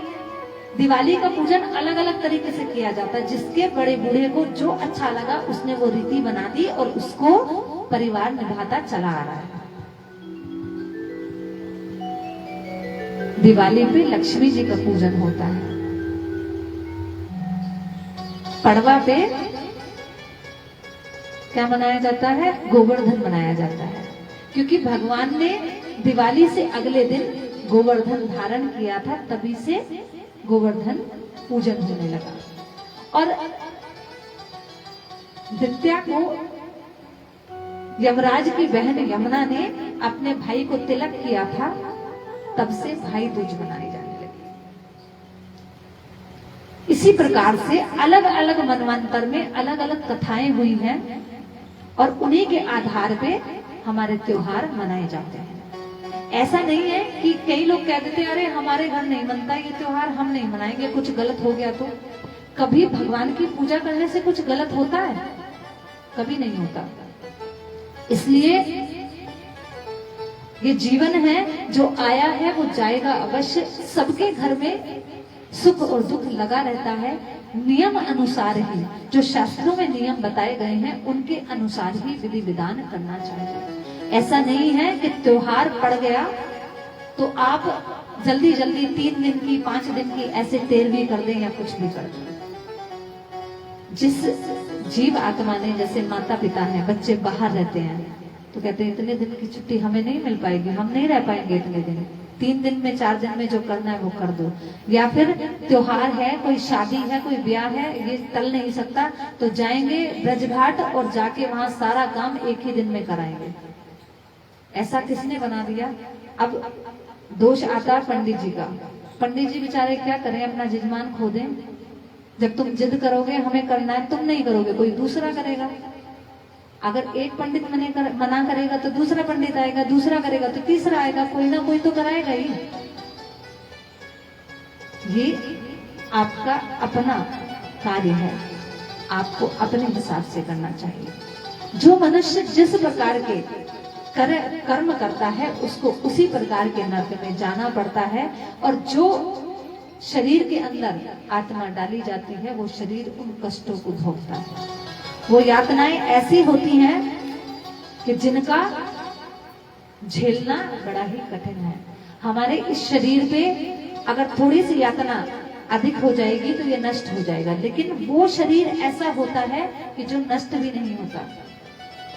दिवाली का पूजन अलग अलग तरीके से किया जाता है। जिसके बड़े बूढ़े को जो अच्छा लगा उसने वो रीति बना दी और उसको परिवार निभाता चला आ रहा है। दिवाली पे लक्ष्मी जी का पूजन होता है। पड़वा पे क्या मनाया जाता है? गोवर्धन मनाया जाता है, क्योंकि भगवान ने दिवाली से अगले दिन गोवर्धन धारण किया था, तभी से गोवर्धन पूजन होने लगा। और दित्या को यमराज की बहन यमुना ने अपने भाई को तिलक किया था, तब से भाई दूज मनाई जाने लगी। इसी प्रकार से अलग अलग मनवंतर में अलग अलग कथाएं हुई हैं और उन्हीं के आधार पे हमारे त्योहार मनाए जाते हैं। ऐसा नहीं है कि कई लोग कह देते हैं, अरे हमारे घर नहीं मनता ये त्योहार, हम नहीं मनाएंगे, कुछ गलत हो गया तो। कभी भगवान की पूजा करने से कुछ गलत होता है? कभी नहीं होता। इसलिए ये जीवन है जो आया है वो जाएगा अवश्य। सबके घर में सुख और दुख लगा रहता है। नियम अनुसार ही, जो शास्त्रों में नियम बताए गए हैं उनके अनुसार ही विधि विधान करना चाहिए। ऐसा नहीं है कि त्योहार पड़ गया तो आप जल्दी जल्दी 3 दिन की 5 दिन की ऐसे तेरहवीं कर दें या कुछ भी कर दें। जिस जीव आत्मा ने, जैसे माता पिता हैं, बच्चे बाहर रहते हैं तो कहते हैं इतने दिन की छुट्टी हमें नहीं मिल पाएगी, हम नहीं रह पाएंगे इतने दिन, 3 दिन में 4 दिन में जो करना है वो कर दो। या फिर त्योहार है, कोई शादी है, कोई ब्याह है, ये टल नहीं सकता तो जाएंगे ब्रजघाट और जाके वहां सारा काम एक ही दिन में कराएंगे। ऐसा किसने बना दिया? अब दोष आता पंडित जी का। पंडित जी बेचारे क्या करें, अपना जजमान खो दें। जब तुम जिद करोगे हमें करना है, तुम नहीं करोगे, कोई दूसरा करेगा। अगर एक पंडित मना करेगा तो दूसरा पंडित आएगा, दूसरा करेगा तो तीसरा आएगा, कोई ना कोई तो कराएगा ही। ये आपका अपना कार्य है, आपको अपने हिसाब से करना चाहिए। जो मनुष्य जिस प्रकार के कर्म करता है उसको उसी प्रकार के नरक में जाना पड़ता है। और जो शरीर के अंदर आत्मा डाली जाती है वो शरीर उन कष्टों को भोगता है। वो यातनाएं ऐसी होती हैं कि जिनका झेलना बड़ा ही कठिन है। हमारे इस शरीर पे अगर थोड़ी सी यातना अधिक हो जाएगी तो ये नष्ट हो जाएगा, लेकिन वो शरीर ऐसा होता है कि जो नष्ट भी नहीं होता,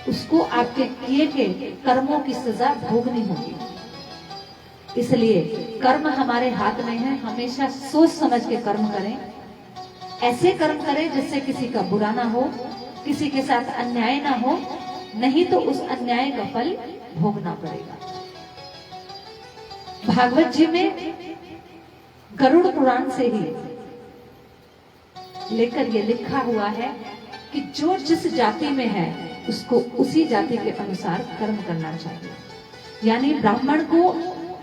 उसको आपके किए के कर्मों की सजा भोगनी होगी। इसलिए कर्म हमारे हाथ में है, हमेशा सोच समझ के कर्म करें। ऐसे कर्म करें जिससे किसी का बुरा ना हो, किसी के साथ अन्याय ना हो, नहीं तो उस अन्याय का फल भोगना पड़ेगा। भागवत जी में गरुड़ पुराण से ही लेकर ये लिखा हुआ है कि जो जिस जाति में है उसको उसी जाति के अनुसार कर्म करना चाहिए। यानी ब्राह्मण को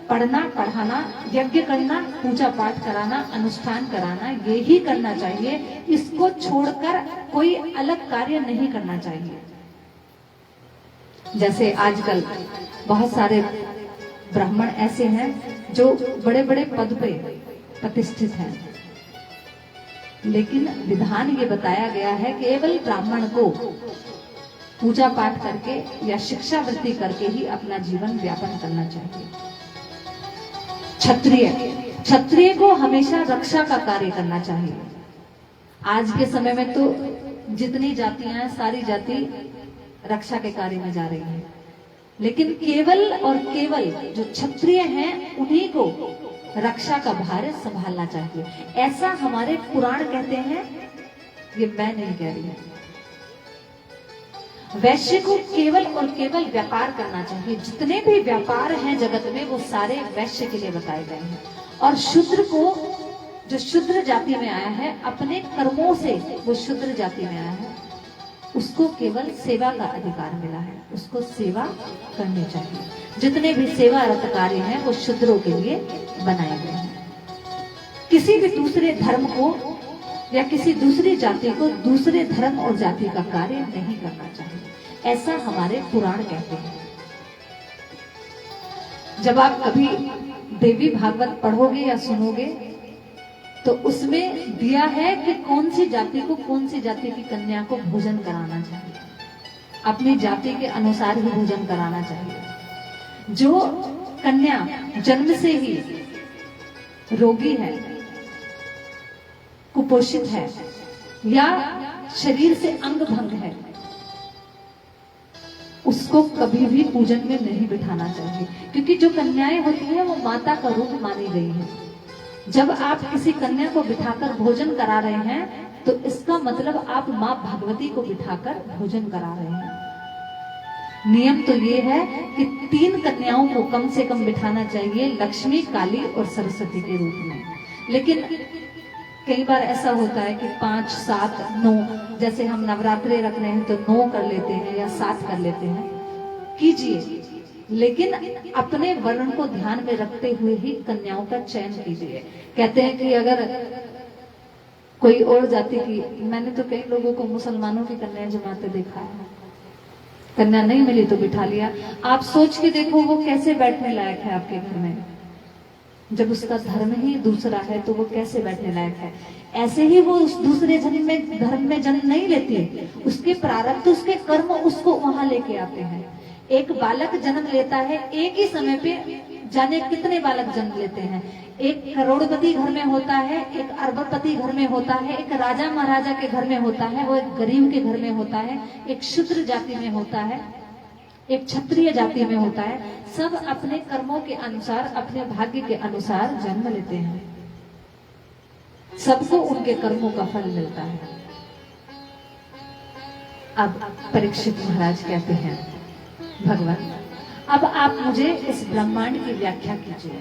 पढ़ना, पढ़ाना, यज्ञ करना, पूजा पाठ कराना, अनुष्ठान कराना, ये ही करना चाहिए। इसको छोड़कर कोई अलग कार्य नहीं करना चाहिए। जैसे आजकल बहुत सारे ब्राह्मण ऐसे हैं जो बड़े बड़े पद पे प्रतिष्ठित हैं, लेकिन विधान ये बताया गया है कि केवल ब्राह्मण को पूजा पाठ करके या शिक्षा वृत्ति करके ही अपना जीवन व्यापन करना चाहिए। क्षत्रिय को हमेशा रक्षा का कार्य करना चाहिए। आज के समय में तो जितनी जातियां हैं सारी जाति रक्षा के कार्य में जा रही है, लेकिन केवल और केवल जो क्षत्रिय हैं उन्हीं को रक्षा का भार संभालना चाहिए। ऐसा हमारे पुराण कहते हैं, ये मैं नहीं कह रही हूं। वैश्य को केवल और केवल व्यापार करना चाहिए। जितने भी व्यापार हैं जगत में वो सारे वैश्य के लिए बताए गए हैं। और शूद्र को, जो शूद्र जाति में आया है, अपने कर्मों से वो शूद्र जाति में आया है, उसको केवल सेवा का अधिकार मिला है, उसको सेवा करनी चाहिए। जितने भी सेवारत कार्य हैं वो शूद्रों के लिए बनाए गए हैं। किसी भी दूसरे धर्म को या किसी दूसरी जाति को दूसरे धर्म और जाति का कार्य नहीं करना चाहिए, ऐसा हमारे पुराण कहते हैं। जब आप कभी देवी भागवत पढ़ोगे या सुनोगे तो उसमें दिया है कि कौन सी जाति को, कौन सी जाति की कन्या को भोजन कराना चाहिए। अपनी जाति के अनुसार ही भोजन कराना चाहिए। जो कन्या जन्म से ही रोगी है, कुपोषित है या शरीर से अंग भंग है, उसको कभी भी पूजन में नहीं बिठाना चाहिए, क्योंकि जो कन्याएं होती हैं वो माता का रूप मानी गई है। जब आप किसी कन्या को बिठाकर भोजन करा रहे हैं तो इसका मतलब आप माँ भगवती को बिठाकर भोजन करा रहे हैं। नियम तो ये है कि 3 कन्याओं को कम से कम बिठाना चाहिए, लक्ष्मी, काली और सरस्वती के रूप में। लेकिन कई बार ऐसा होता है कि 5, 7, 9, जैसे हम नवरात्रे रख रहे हैं तो 9 कर लेते हैं या 7 कर लेते हैं। कीजिए, लेकिन अपने वर्ण को ध्यान में रखते हुए ही कन्याओं का चयन कीजिए। कहते हैं कि अगर कोई और जाति की, मैंने तो कई लोगों को मुसलमानों की कन्याएं जमाते देखा है, कन्या नहीं मिली तो बिठा लिया। आप सोच के देखो वो कैसे बैठने लायक है आपके घर में। जब उसका धर्म ही दूसरा है तो वो कैसे बैठने लायक है। ऐसे ही वो उस दूसरे जन्म में धर्म में जन्म नहीं लेती, उसके प्रारब्ध उसके कर्म उसको वहां लेके आते हैं। एक बालक जन्म लेता है, एक ही समय पे जाने कितने बालक जन्म लेते हैं। एक करोड़पति घर में होता है, एक अरबपति घर में होता है, एक राजा महाराजा के घर में होता है, वो एक गरीब के घर में होता है, एक शूद्र जाति में होता है, एक क्षत्रिय जाति में होता है। सब अपने कर्मों के अनुसार, अपने भाग्य के अनुसार जन्म लेते हैं। सबको उनके कर्मों का फल मिलता है। अब परीक्षित महाराज कहते हैं, भगवान अब आप मुझे इस ब्रह्मांड की व्याख्या कीजिए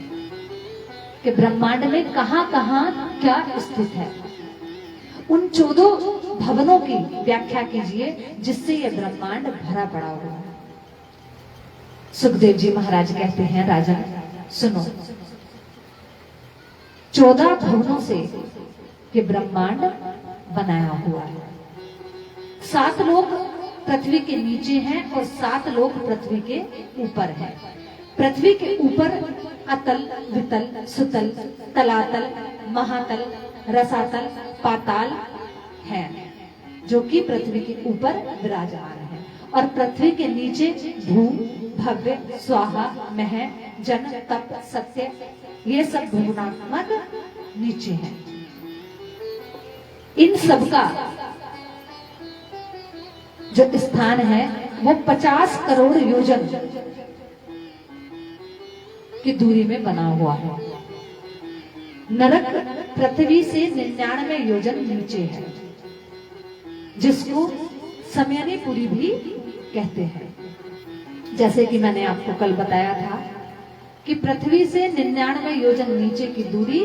कि ब्रह्मांड में कहां कहां क्या स्थित है। उन 14 भवनों की व्याख्या कीजिए जिससे यह ब्रह्मांड भरा पड़ा हुआ है। सुखदेव जी महाराज कहते हैं, राजन सुनो, 14 भवनों से ये ब्रह्मांड बनाया हुआ है। 7 लोग पृथ्वी के नीचे हैं और 7 लोग पृथ्वी के ऊपर हैं। पृथ्वी के ऊपर अतल, वितल, सुतल, तलातल, महातल, रसातल, पाताल है, जो कि पृथ्वी के ऊपर विराजमान है। और पृथ्वी के नीचे भू, भव्य, स्वाहा, मह, जन, तप, सत्य, ये सब भुवनात्मक नीचे हैं। इन सब का जो स्थान है वो 50 करोड़ योजन की दूरी में बना हुआ है। नरक पृथ्वी से 99 योजन नीचे है, जिसको समयनीपुरी भी कहते हैं। जैसे कि मैंने आपको कल बताया था कि पृथ्वी से 99 योजन नीचे की दूरी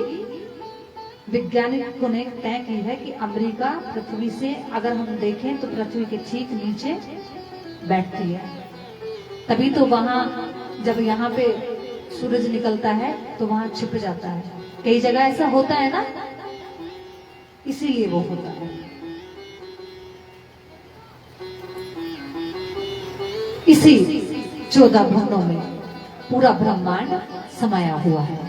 वैज्ञानिकों ने तय की है कि अमेरिका पृथ्वी से अगर हम देखें तो पृथ्वी के ठीक नीचे बैठती है। तभी तो वहां जब यहाँ पे सूरज निकलता है तो वहां छिप जाता है। कई जगह ऐसा होता है ना, इसीलिए वो होता है। इसी 14 भवनों में पूरा ब्रह्मांड समाया हुआ है।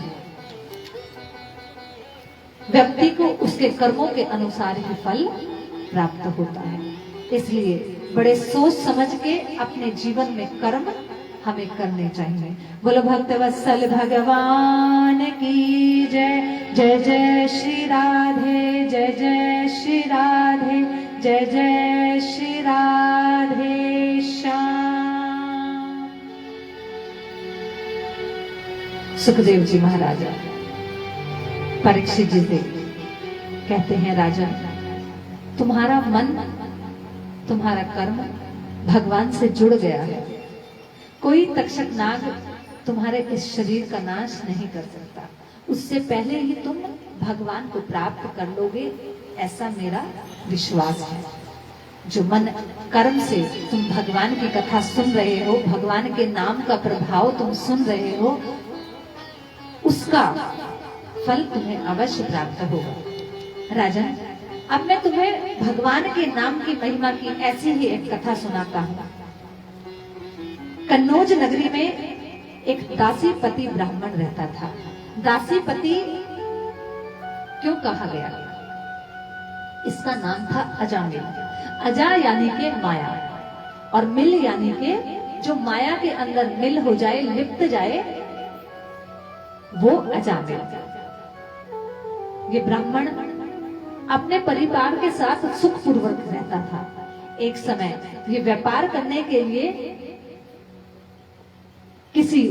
व्यक्ति को उसके कर्मों के अनुसार ही फल प्राप्त होता है। इसलिए बड़े सोच समझ के अपने जीवन में कर्म हमें करने चाहिए। बोलो भक्तवत्सल भगवान की जय। जय जय श्री राधे, जय जय श्री राधे, जय जय श्री राधे श्याम। सुखदेव जी महाराज परीक्षित जी से कहते हैं, राजन तुम्हारा मन, तुम्हारा कर्म भगवान से जुड़ गया है। कोई तक्षक नाग तुम्हारे इस शरीर का नाश नहीं कर सकता। उससे पहले ही तुम भगवान को प्राप्त कर लोगे, ऐसा मेरा विश्वास है। जो मन कर्म से तुम भगवान की कथा सुन रहे हो, भगवान के नाम का प्रभाव तुम सुन रहे हो, उसका फल तुम्हें अवश्य प्राप्त होगा। राजन अब मैं तुम्हें भगवान के नाम की महिमा की ऐसी ही एक कथा सुनाता हूँ। कन्नौज नगरी में एक दासीपति ब्राह्मण रहता था। दासीपति क्यों कहा गया? इसका नाम था अजामिल। अजा यानी के माया और मिल यानी के जो माया के अंदर मिल हो जाए, लिप्त जाए, वो अजामिल। ये ब्राह्मण अपने परिवार के साथ सुखपूर्वक रहता था। एक समय ये व्यापार करने के लिए किसी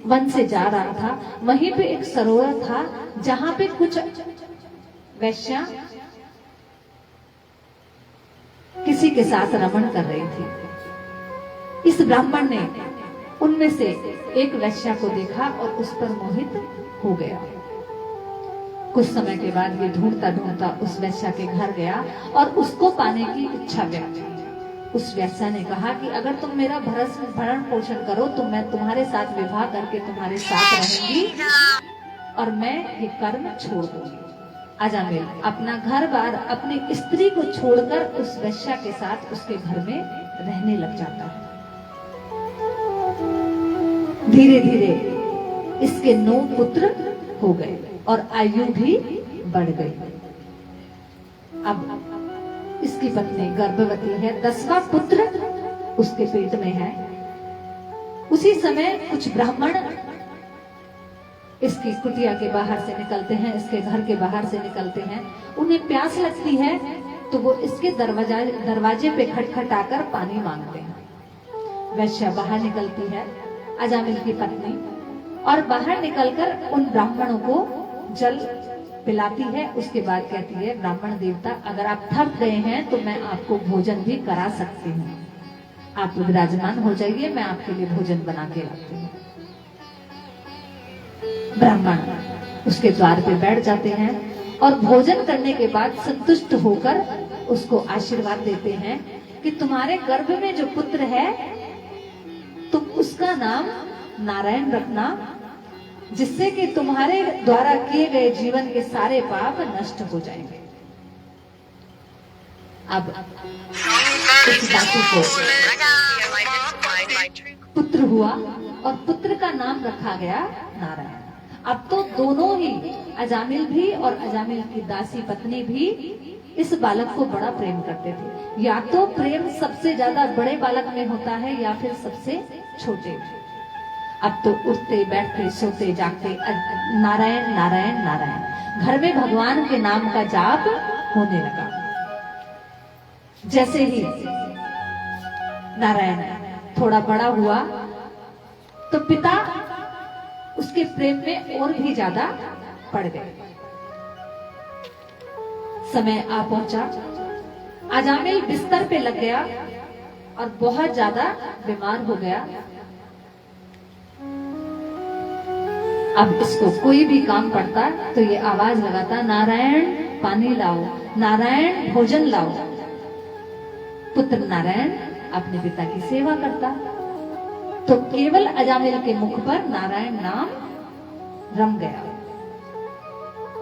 वन से जा रहा था। वहीं पे एक सरोवर था जहां पे कुछ वैश्या किसी के साथ रमण कर रही थी। इस ब्राह्मण ने उनमें से एक वैश्या को देखा और उस पर मोहित हो गया। कुछ समय के बाद ये ढूंढता ढूंढता उस वैश्या के घर गया और उसको पाने की इच्छा व्यक्त की। उस वैश्या ने कहा कि अगर तुम मेरा भरण पोषण करो तो मैं तुम्हारे साथ विवाह करके तुम्हारे साथ रहूंगी और मैं ये कर्म छोड़ दूंगी। अजामिल अपना घर बार, अपनी स्त्री को छोड़कर उस वैश्या के साथ उसके घर में रहने लग जाता है। धीरे धीरे इसके 9 पुत्र हो गए और आयु भी बढ़ गई। अब इसकी पत्नी गर्भवती है, 10वां पुत्र उसके पेट में है। उसी समय कुछ ब्राह्मण इसकी कुटिया के बाहर से निकलते हैं, इसके घर के बाहर से निकलते हैं। उन्हें प्यास लगती है तो वो इसके दरवाजे पे खटखटाकर पानी मांगते हैं। वैश्या बाहर निकलती है, अजामिल की पत्नी, और बाहर निकलकर उन ब्राह्मणों को जल पिलाती है। उसके बाद कहती है, ब्राह्मण देवता, अगर आप थक गए हैं तो मैं आपको भोजन भी करा सकती हूँ, आप विराजमान हो जाइए, मैं आपके लिए भोजन बना के लाती हूँ। ब्राह्मण उसके द्वार पे बैठ जाते हैं और भोजन करने के बाद संतुष्ट होकर उसको आशीर्वाद देते हैं कि तुम्हारे गर्भ में जो पुत्र है तुम उसका नाम नारायण रखना, जिससे कि तुम्हारे द्वारा किए गए जीवन के सारे पाप नष्ट हो जाएंगे। अब इस दासी को पुत्र हुआ और पुत्र का नाम रखा गया नारायण। अब तो दोनों ही, अजामिल भी और अजामिल की दासी पत्नी भी इस बालक को बड़ा प्रेम करते थे। या तो प्रेम सबसे ज्यादा बड़े बालक में होता है या फिर सबसे छोटे। अब तो उठते बैठते सोते जागते नारायण नारायण नारायण, घर में भगवान के नाम का जाप होने लगा। जैसे ही नारायण थोड़ा बड़ा हुआ तो पिता उसके प्रेम में और भी ज्यादा पड़ गए। समय आ पहुंचा, अजामिल बिस्तर पे लग गया और बहुत ज्यादा बीमार हो गया। अब इसको कोई भी काम पड़ता तो ये आवाज लगाता, नारायण पानी लाओ, नारायण भोजन लाओ। पुत्र नारायण अपने पिता की सेवा करता तो केवल अजामिल के मुख पर नारायण नाम रम गया।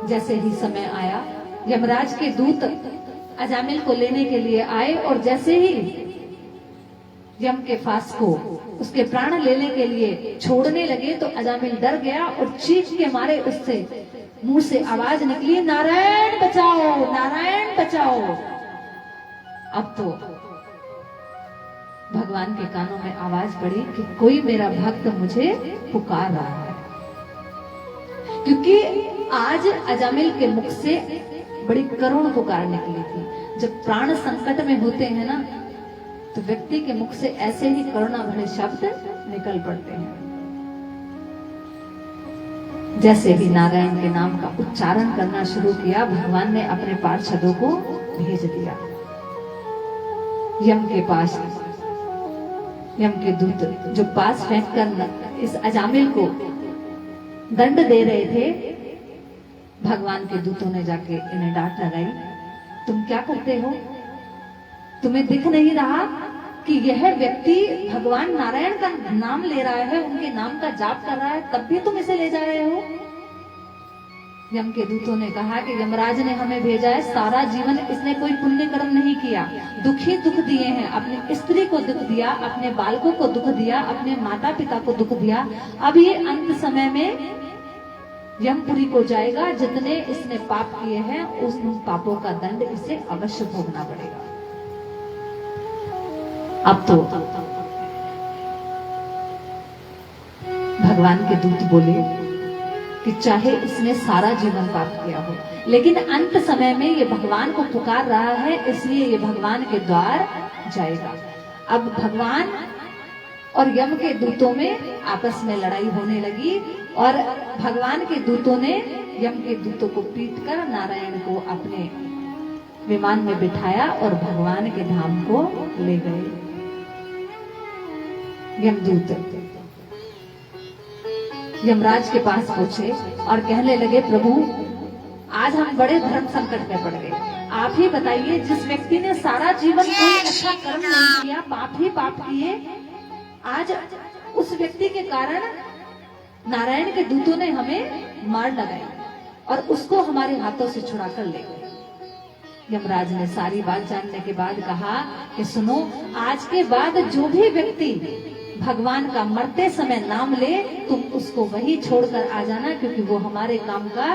जैसे ही समय आया, यमराज के दूत अजामिल को लेने के लिए आए और जैसे ही यम के फांस को उसके प्राण लेने के लिए छोड़ने लगे तो अजामिल डर गया और चीख के मारे उससे मुंह से आवाज निकली, नारायण बचाओ, नारायण बचाओ। अब तो भगवान के कानों में आवाज पड़ी कि कोई मेरा भक्त मुझे पुकार रहा है। क्योंकि आज अजामिल के मुख से बड़ी करुण पुकार निकली थी। जब प्राण संकट में होते हैं ना तो व्यक्ति के मुख से ऐसे ही करुणा भरे शब्द निकल पड़ते हैं। जैसे ही नारायण के नाम का उच्चारण करना शुरू किया, भगवान ने अपने पार्षदों को भेज दिया। यम के पास, यम के दूत जो पास फेंक कर इस अजामिल को दंड दे रहे थे, भगवान के दूतों ने जाके इन्हें डांट लगाई, तुम क्या करते हो? तुम्हें दिख नहीं रहा कि यह व्यक्ति भगवान नारायण का नाम ले रहा है, उनके नाम का जाप कर रहा है, तब भी तुम इसे ले जा रहे हो? यम के दूतों ने कहा कि यमराज ने हमें भेजा है, सारा जीवन इसने कोई पुण्य कर्म नहीं किया, दुख ही दुख दिए हैं, अपनी स्त्री को दुख दिया, अपने बालकों को दुख दिया, अपने माता पिता को दुख दिया। अब ये अंत समय में यमपुरी को जाएगा, जितने इसने पाप किए हैं उस पापों का दंड इसे अवश्य भोगना पड़ेगा। अब तो भगवान के दूत बोले कि चाहे इसने सारा जीवन पाप किया हो, लेकिन अंत समय में ये भगवान को पुकार रहा है, इसलिए ये भगवान के द्वार जाएगा। अब भगवान और यम के दूतों में आपस में लड़ाई होने लगी और भगवान के दूतों ने यम के दूतों को पीटकर नारायण को अपने विमान में बिठाया और भगवान के धाम को ले गए। यमदूत यमराज के पास पहुंचे और कहने लगे, प्रभु आज हम बड़े धर्म संकट में पड़ गए, आप ही बताइए, जिस व्यक्ति ने सारा जीवन कोई अच्छा कर्म नहीं किया, पाप ही पाप किए, आज उस व्यक्ति के कारण नारायण के दूतों ने हमें मार लगाई और उसको हमारे हाथों से छुड़ा कर ले गए। यमराज ने सारी बात जानने के बाद कहा कि सुनो, आज के बाद जो भी व्यक्ति भगवान का मरते समय नाम ले, तुम उसको वही छोड़कर आ जाना, क्योंकि वो हमारे काम का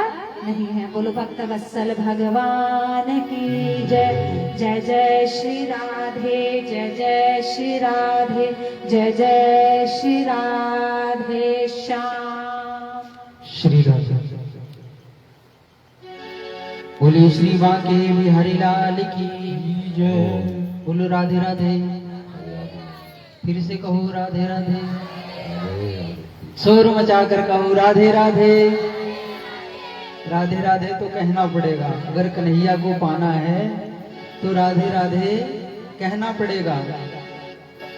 नहीं है। बोलो भक्त वत्सल भगवान की जय। जय जय श्री राधे, जय जय श्री राधे, जय जय श्री राधे श्याम। श्री राधे। बोलिए श्री बांके बिहारी लाल की जय। बोलो राधे राधे। फिर से कहो राधे राधे। शोर मचाकर कहो राधे राधे। राधे राधे तो कहना पड़ेगा, अगर कन्हैया को पाना है तो राधे राधे कहना पड़ेगा।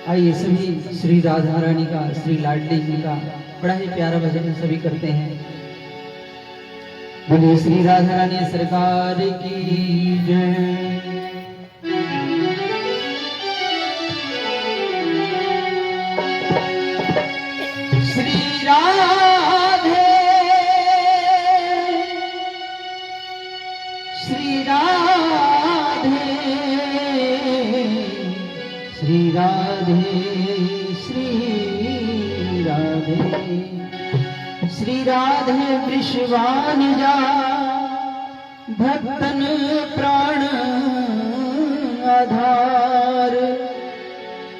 आइए सभी श्री राधा रानी का, श्री लाडली जी का बड़ा ही प्यारा भजन सभी करते हैं। बोलिए श्री राधा रानी सरकार की जय। श्री राधे, श्री राधे, श्री राधे, श्री राधे। श्री राधे वृषवान जा, भक्तन प्राण आधार।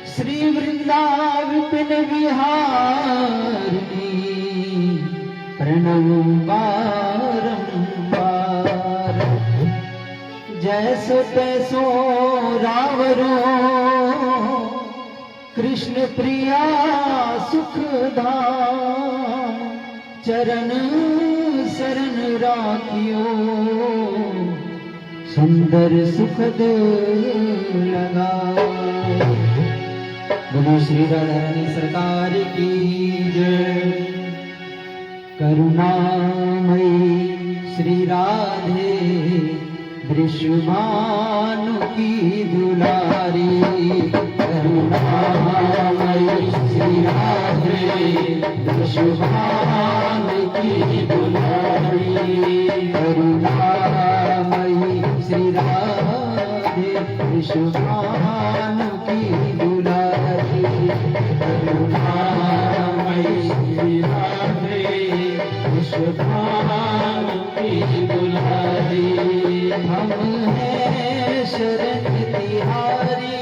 श्री वृंदावन विहारिणी, प्रणव बारंबार। जैसो तैसो रावरो, कृष्ण प्रिया सुखधाम। चरण शरण राखियो, सुंदर सुखद लगा। बोलो श्री राधा रानी सरकार की जय। करुणामयी श्री राधे, वृषभानु की दुलारी। करुणामयी श्री राधे, वृषभानु की दुलारी। करुणामयी श्री राधे, वृषभानु की दुलारी। करुणामयी श्री राधे, वृषभानु की दुलारी। हम हैं शरण तिहारी,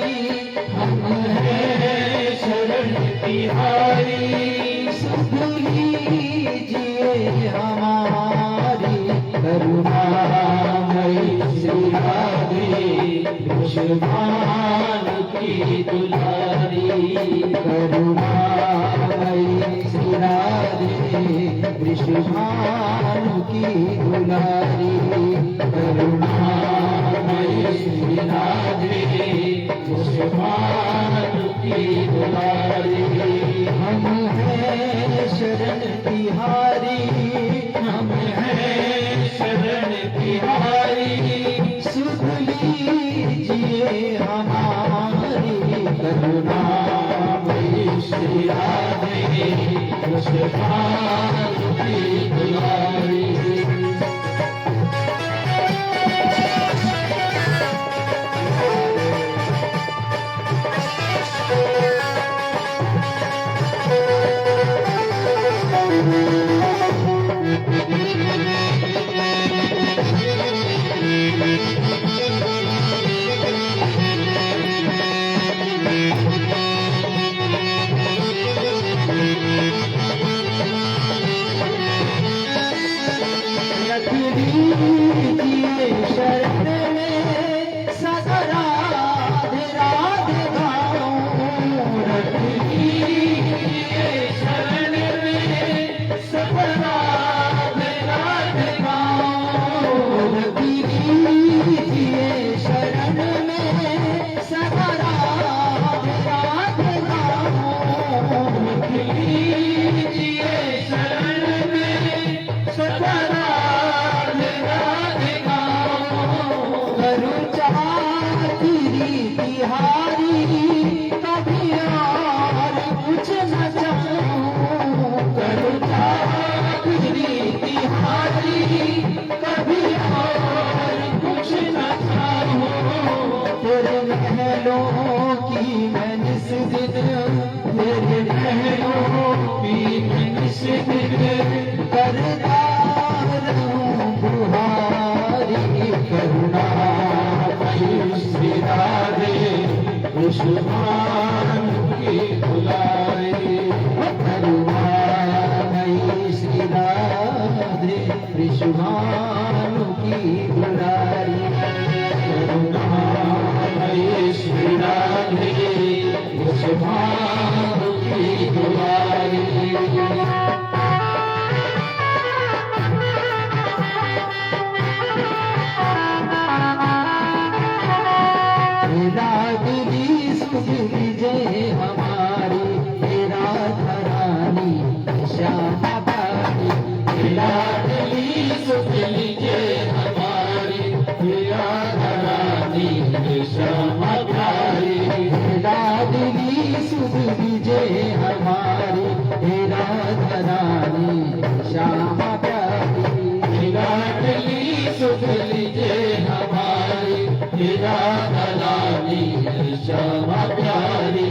हम हैं शरण तिहारी। सुध लीजिए हमारी। करुणामयी श्री राधे, वृषभानु की दुलारी। करुणामयी श्री राधे, वृषभानु की दुलारी। करुणामयी श्री राधे, वृषभानु की दुलारी। हम हैं शरण तिहारी, हम हैं शरण तिहारी। सुध लीजिए हमारी। करुणामयी श्री राधे, वृषभानु की दुलारी। करदार बुहारी करुणा श्री राधे विश्वभान की दुलारी करुणामयी श्री राधे विश्वभानु की दुलारी करुणामयी श्री राधे विश्वभान की दुलारी लाडली सुधरी जय हमारी तेरा धरानी श्यामा प्यारी लाडली सुधरी जय हमारी प्रिया धरानी श्यामा प्यारी लाडली सुधरी जय हमारी तेरा धरानी श्यामा प्यारी लाडली सुधरी जय हमारी प्रिया धरानी श्यामा प्यारी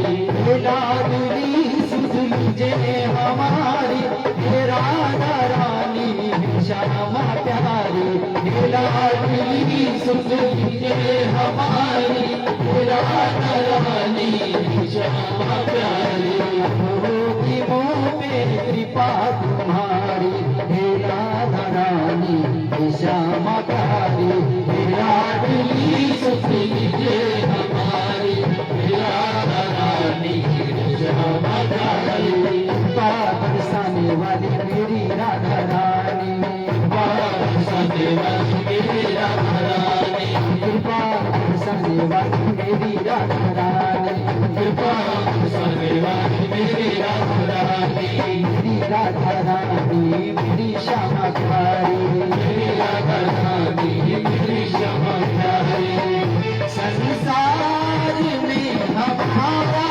लाडली सुधरी जय हमारी तेरा धरानी श्यामा प्यारी लाडली सुधरी जय हमारी प्रिया धरानी श्यामा प्यारी होगी मोह पे कृपा तुम्हारी हे राधा रानी हे श्यामा प्यारी हे लाडली सुधरी जय हमारी प्रिया धरानी श्यामा प्यारी बरसाने वाली मेरी राधा रानी बरसाने वाली मेरी राधा रानी कृपा बरसाने वाली मेरी राधा रानी कृपा बरसाने वाली मेरी राधा रानी मेरी राधा रानी मेरी श्यामा प्यारी मेरी राधा रानी मेरी श्यामा प्यारी संसार में हमारा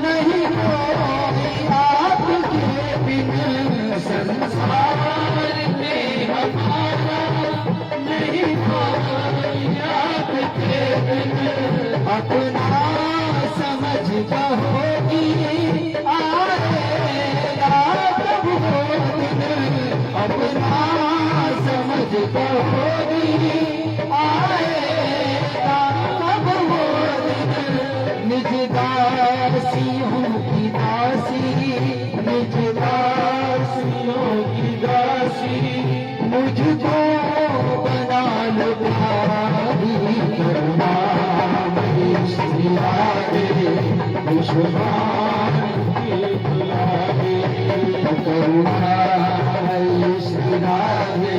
नहीं कोई आपके बिन संसार में हमारा नहीं कोई आपके बिन अपना समझ कहोगी आएगा कब वो दिन अपना समझ कहोगी आएगा कब वो दिन निज दासियों की दासी निज दासियों की दासी मुझको बना लो प्यारी करुणामयी श्री राधे विश्वभान की दुलारी करुणामयी श्री राधे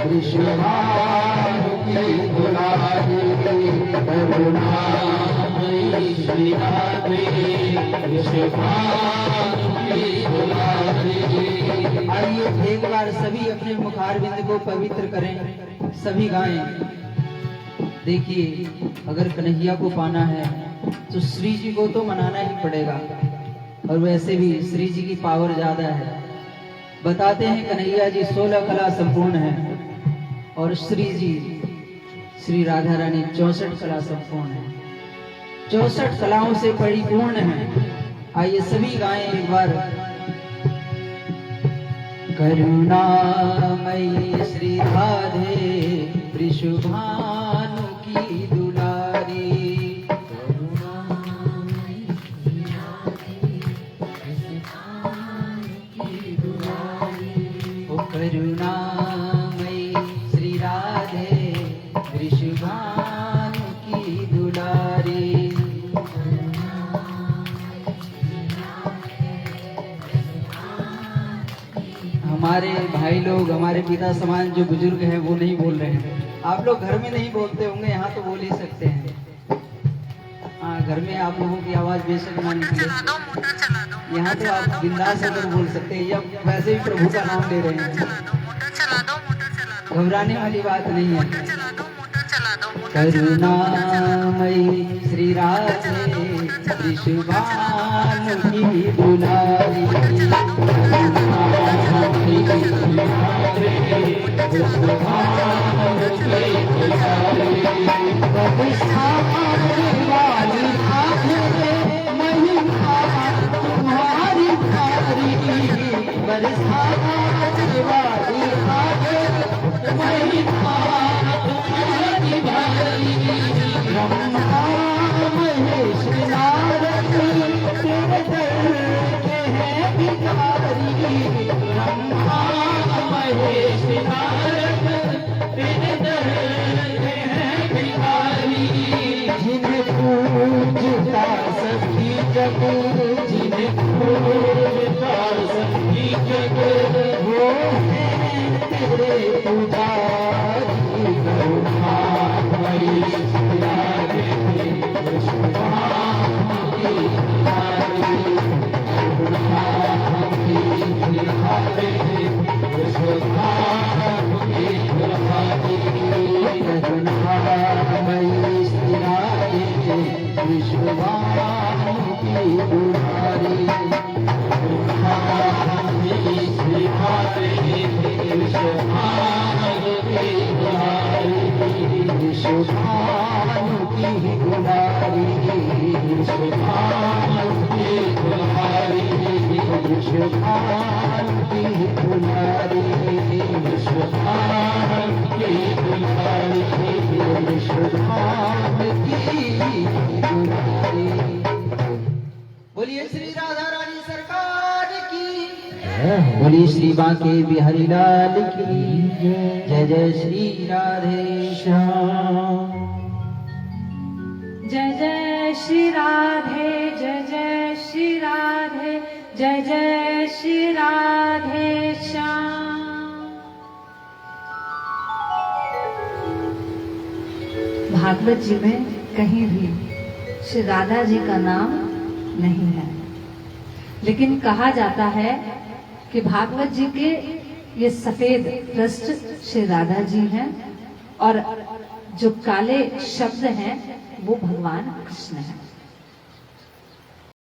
विश्वभान की दुलारी करुणामयी श्री राधे विश्वभान की दुलारी आइए एक बार सभी अपने मुखारविंद को पवित्र करें सभी गाएं देखिए अगर कन्हैया को पाना है तो श्री जी को तो मनाना ही पड़ेगा और वैसे भी श्री जी की पावर ज्यादा है बताते हैं कन्हैया जी 16 कला संपूर्ण है और श्री जी श्री राधा रानी 64 कला संपूर्ण है 64 कलाओं से परिपूर्ण है आइए सभी गाएं एक बार करुणामयी श्री राधे वृषभानु की दुलारी ओ करुणामयी श्री राधे वृषभानु की दुलारी हमारे भाई लोग हमारे पिता समान जो बुजुर्ग हैं वो नहीं बोल रहे हैं आप लोग घर में नहीं बोलते होंगे यहाँ तो बोल ही सकते हैं हाँ घर में आप लोगों की आवाज बेशक ना निकले यहाँ तो आप बिंदास होकर बोल सकते हैं या वैसे भी प्रभु का नाम ले रहे हैं घबराने वाली बात नहीं है करुणामयी श्री राधे विश्वभानु की दुलारी तुम्हारी वाली आगे महिमा तुम्हारी भारी। ब्रह्मा महेश नारद तेरे दर के हैं भिखारी। ब्रह्मा महेश नारद तेरे दर के हैं भिखारी। जिन्हें पूजता सभी जग, जिन्हें पूजता सभी जग, वो हैं तेरे पुजारी। करुणामयी राधे कृष्णामयी राधे, करुणामयी राधे कृष्णामयी राधे, करुणामयी राधे विश्ववामुखी दुलारी। करुणामयी राधे विश्ववामुखी दुलारी। विश्ववामुखी दुलारी, विश्ववामुखी दुलारी, विश्ववामुखी दुलारी, विश्ववामुखी दुलारी, विश्ववामुखी दुलारी। बोलिए श्री राधा रानी सरकार की, बोलिए श्री बांके बिहारी लाल की जय। जय श्री राधे श्याम। जय जय श्री राधे, जय जय श्री राधे, जय जय श्री राधे श्याम। भागवत जी में कहीं भी श्री राधा जी का नाम नहीं है, लेकिन कहा जाता है कि भागवत जी के ये सफेद पृष्ठ श्री राधा जी हैं और जो काले शब्द हैं वो भगवान कृष्ण हैं।